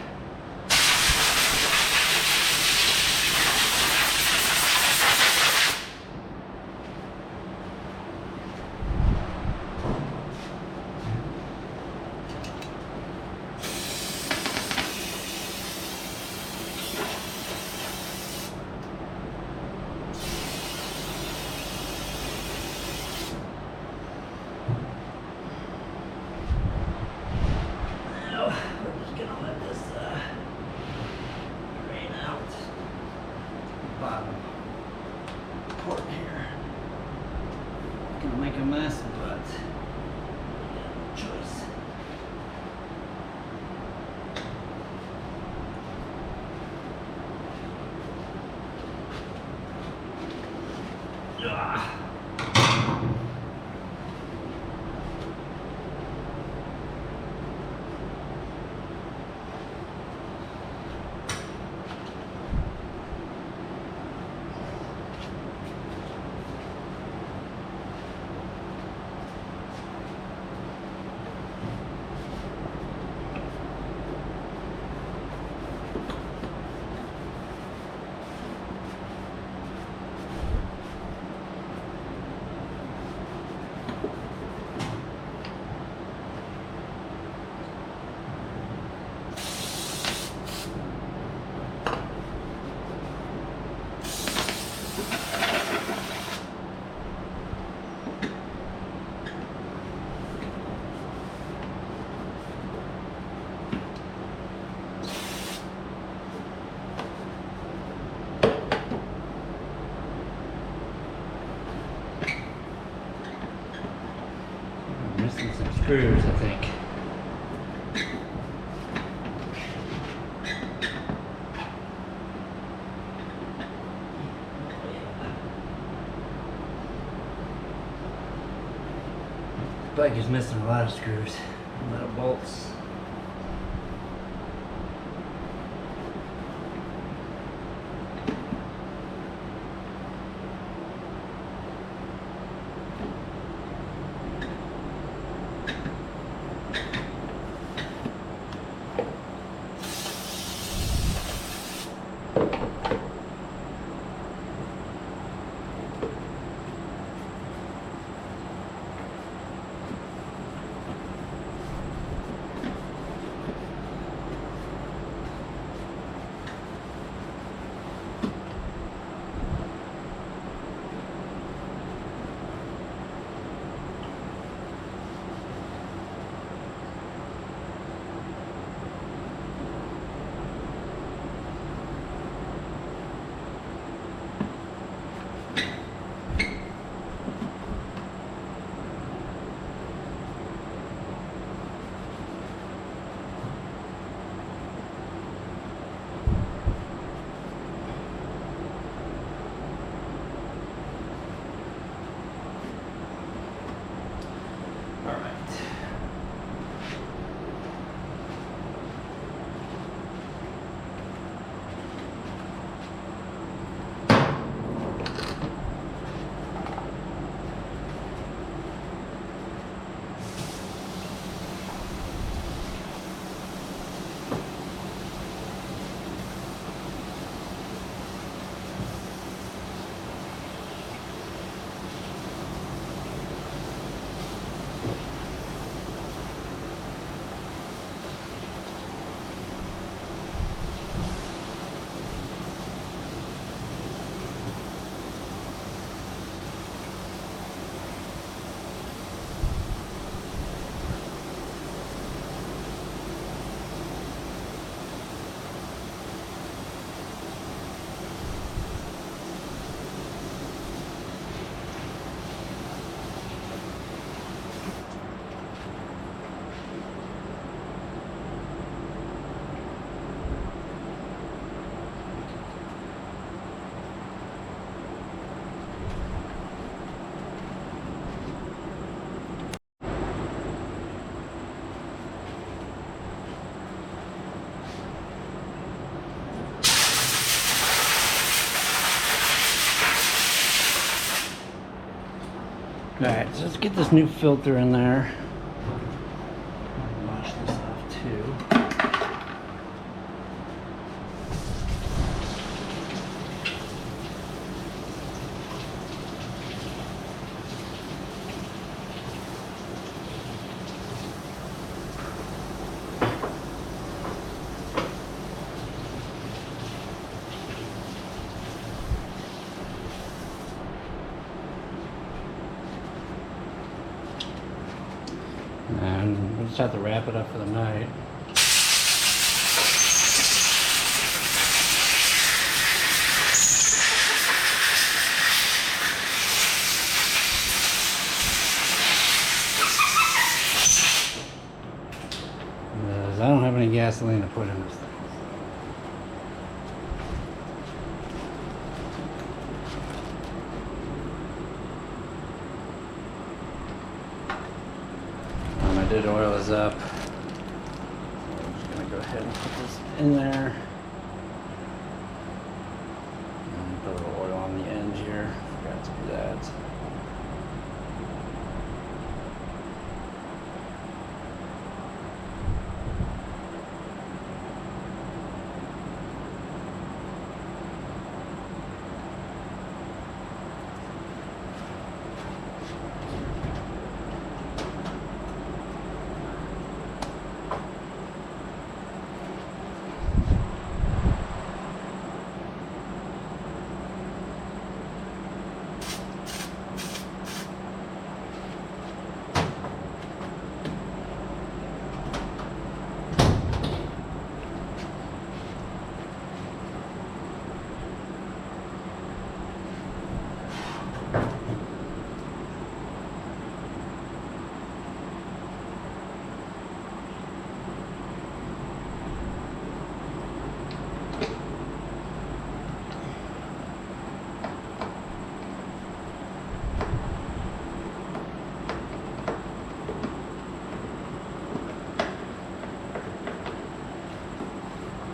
Bottom port here. Gonna make a mess, but no choice. Missing some screws, I think. The bike is missing a lot of screws, a lot of bolts. So let's get this new filter in there. Wash this off too. And we'll just have to wrap it up for the night. Because I don't have any gasoline to put in this thing. I did oil this up. So I'm just going to go ahead and put this in there. And put a little oil on the end here. Forgot to do that.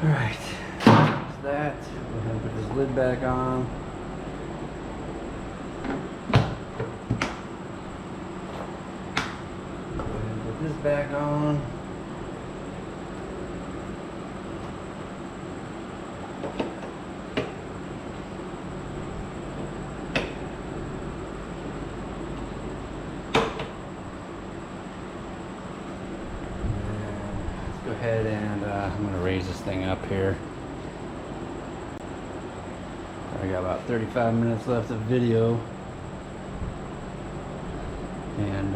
Alright, that's that. Go ahead and put this lid back on. Go ahead and put this back on. Go ahead and I'm going to raise this thing up here. I got about 35 minutes left of video, and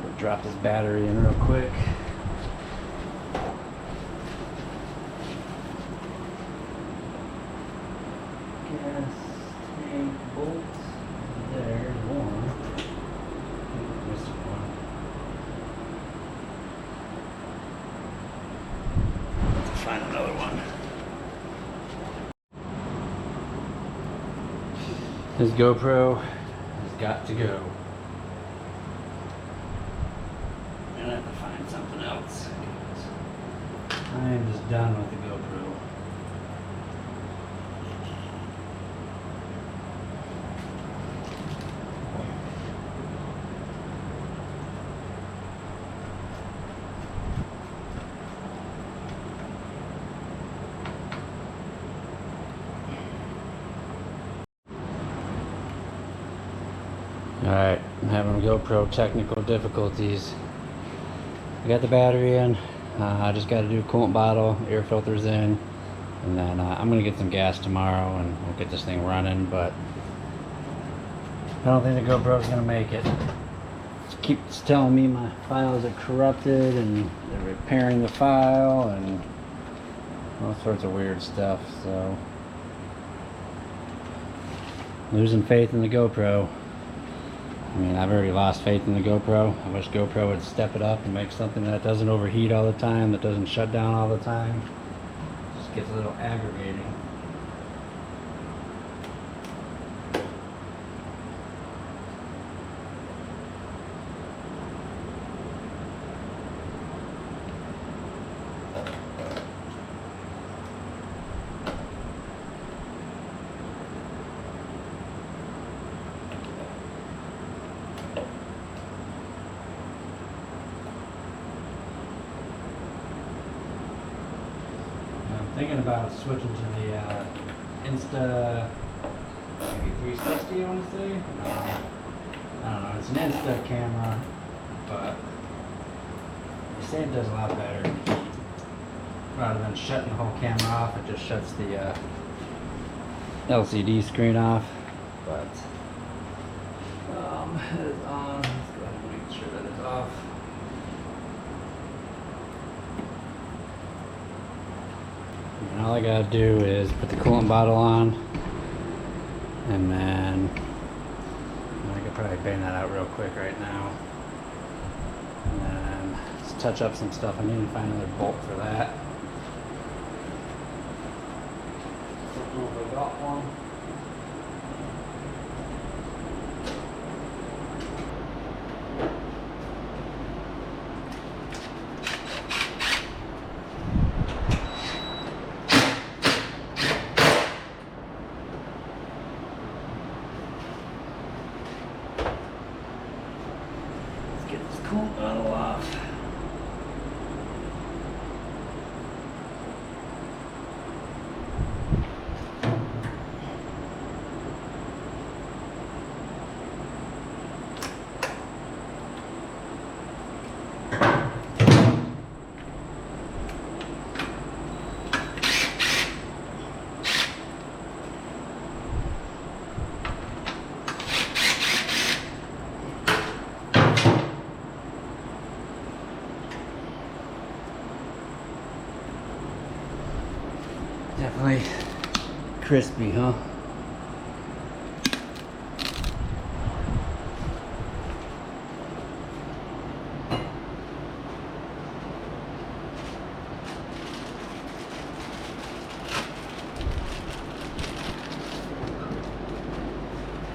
we'll drop this battery in real quick. Gas tank bolt. There's one. Missed one. Find another one. This GoPro has got to go. I'm gonna have to find something else. I am just done with the GoPro. Alright, I'm having GoPro technical difficulties. I got the battery in. I just got to do coolant bottle, air filters in, and then I'm going to get some gas tomorrow and we'll get this thing running, but I don't think the GoPro is going to make it. It keeps telling me my files are corrupted and they're repairing the file and all sorts of weird stuff, so losing faith in the GoPro. I mean, I've already lost faith in the GoPro. I wish GoPro would step it up and make something that doesn't overheat all the time, that doesn't shut down all the time. Just gets a little aggravating. Thinking about switching to the Insta, maybe 360, I want to say. I don't know. It's an Insta camera, but they say it does a lot better. Rather than shutting the whole camera off, it just shuts the LCD screen off. But it is on. Let's go ahead and make sure that it's off. And all I gotta do is put the coolant bottle on, and then I could probably bang that out real quick right now. And then let's touch up some stuff. I need to find another bolt for that. Don't know if I got one. Get this coolant bottle off. Definitely crispy, huh?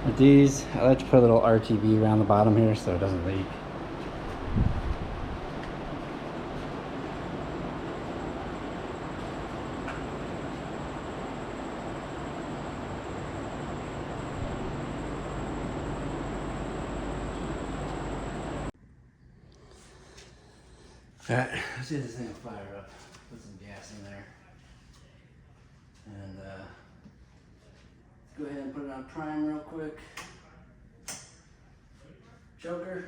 With these, I like to put a little RTV around the bottom here so it doesn't leak. Alright, let's see if this thing will fire up. Put some gas in there. And let's go ahead and put it on prime real quick. Choker.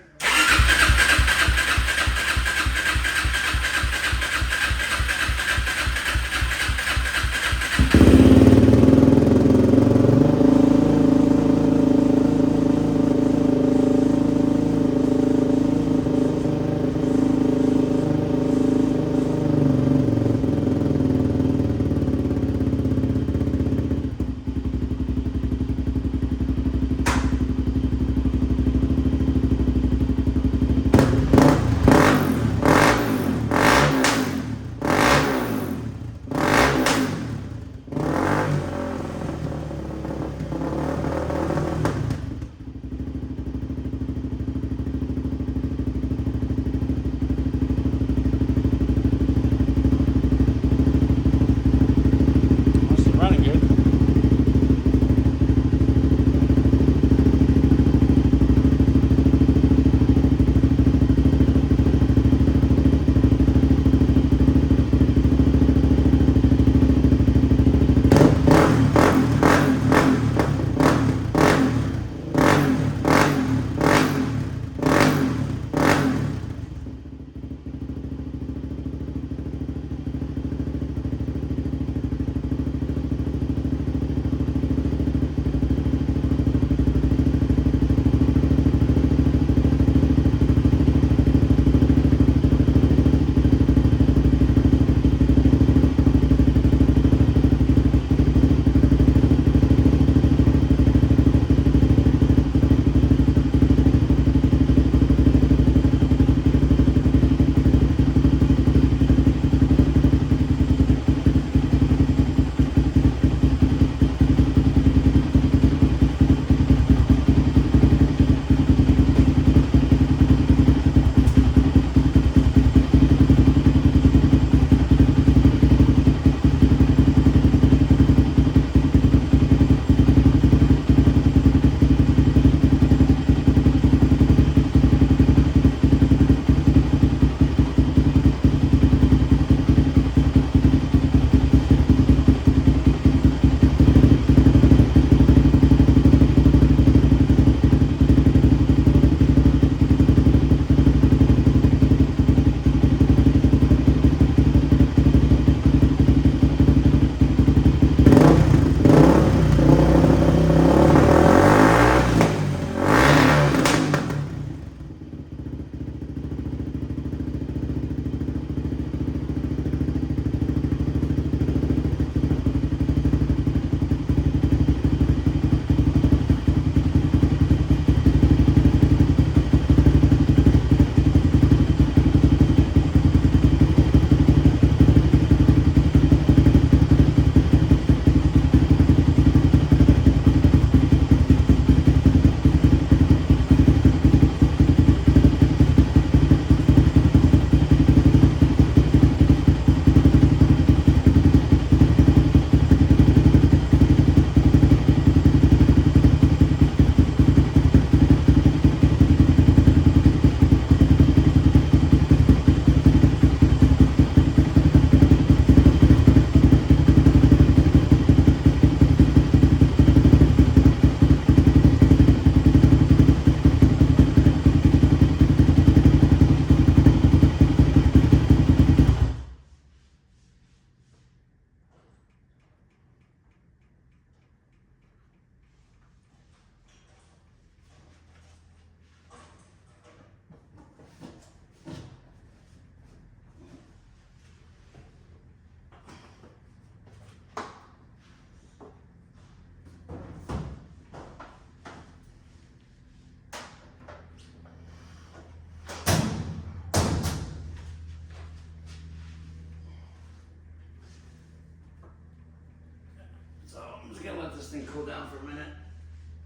I'm gonna let this thing cool down for a minute.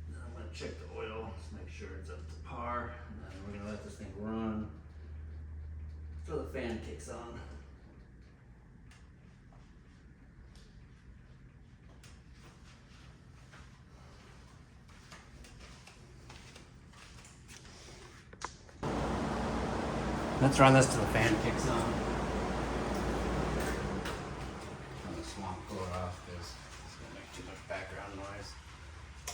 Then I'm gonna check the oil, just make sure it's up to par. And then we're gonna let this thing run until the fan kicks on. Let's run this till the fan kicks on. Turn the swamp cooler off because it's gonna make too much background noise.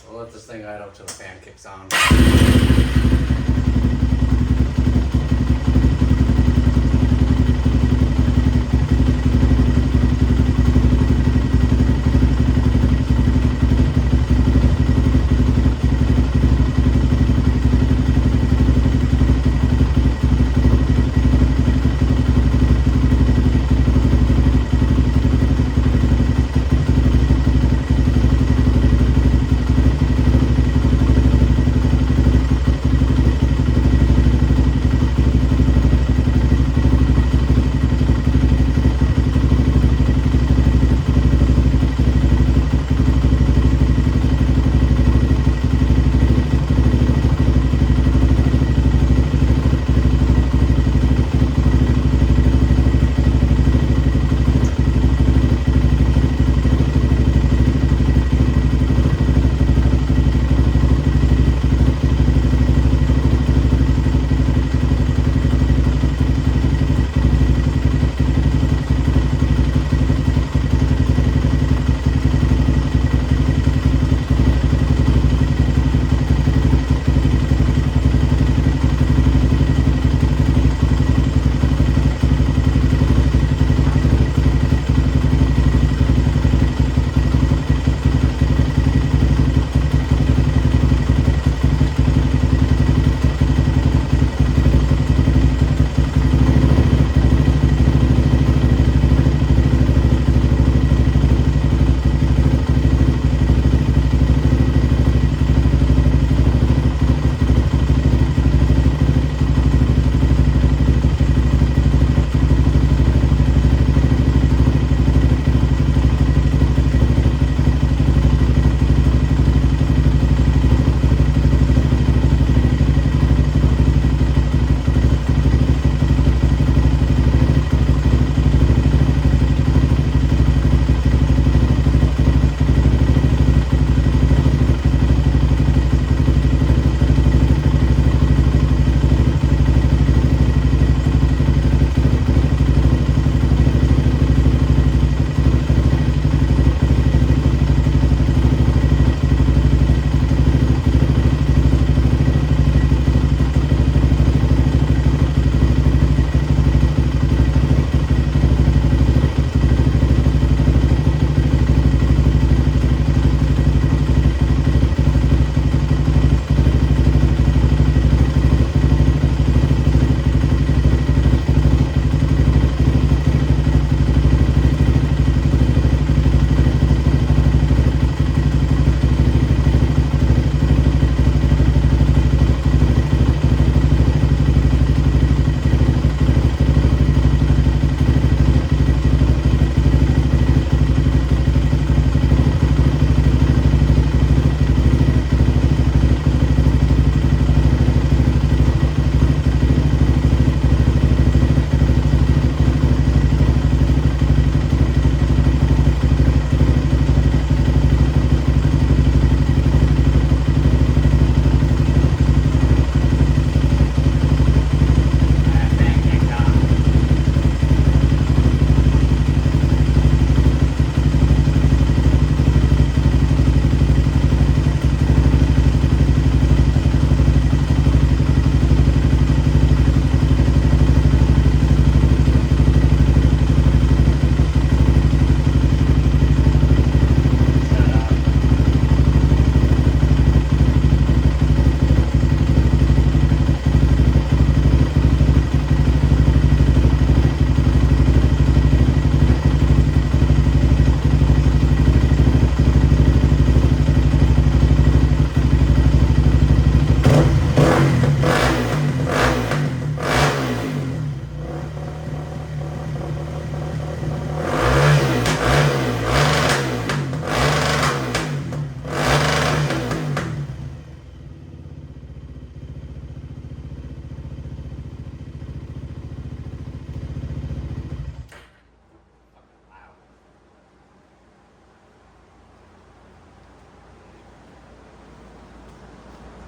We'll let this thing idle till the fan kicks on.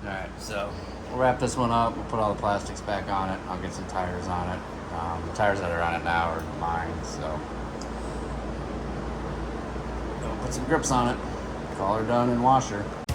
Alright, so we'll wrap this one up. We'll put all the plastics back on it. I'll get some tires on it. The tires that are on it now are mine, so we'll put some grips on it. Call her done and wash her.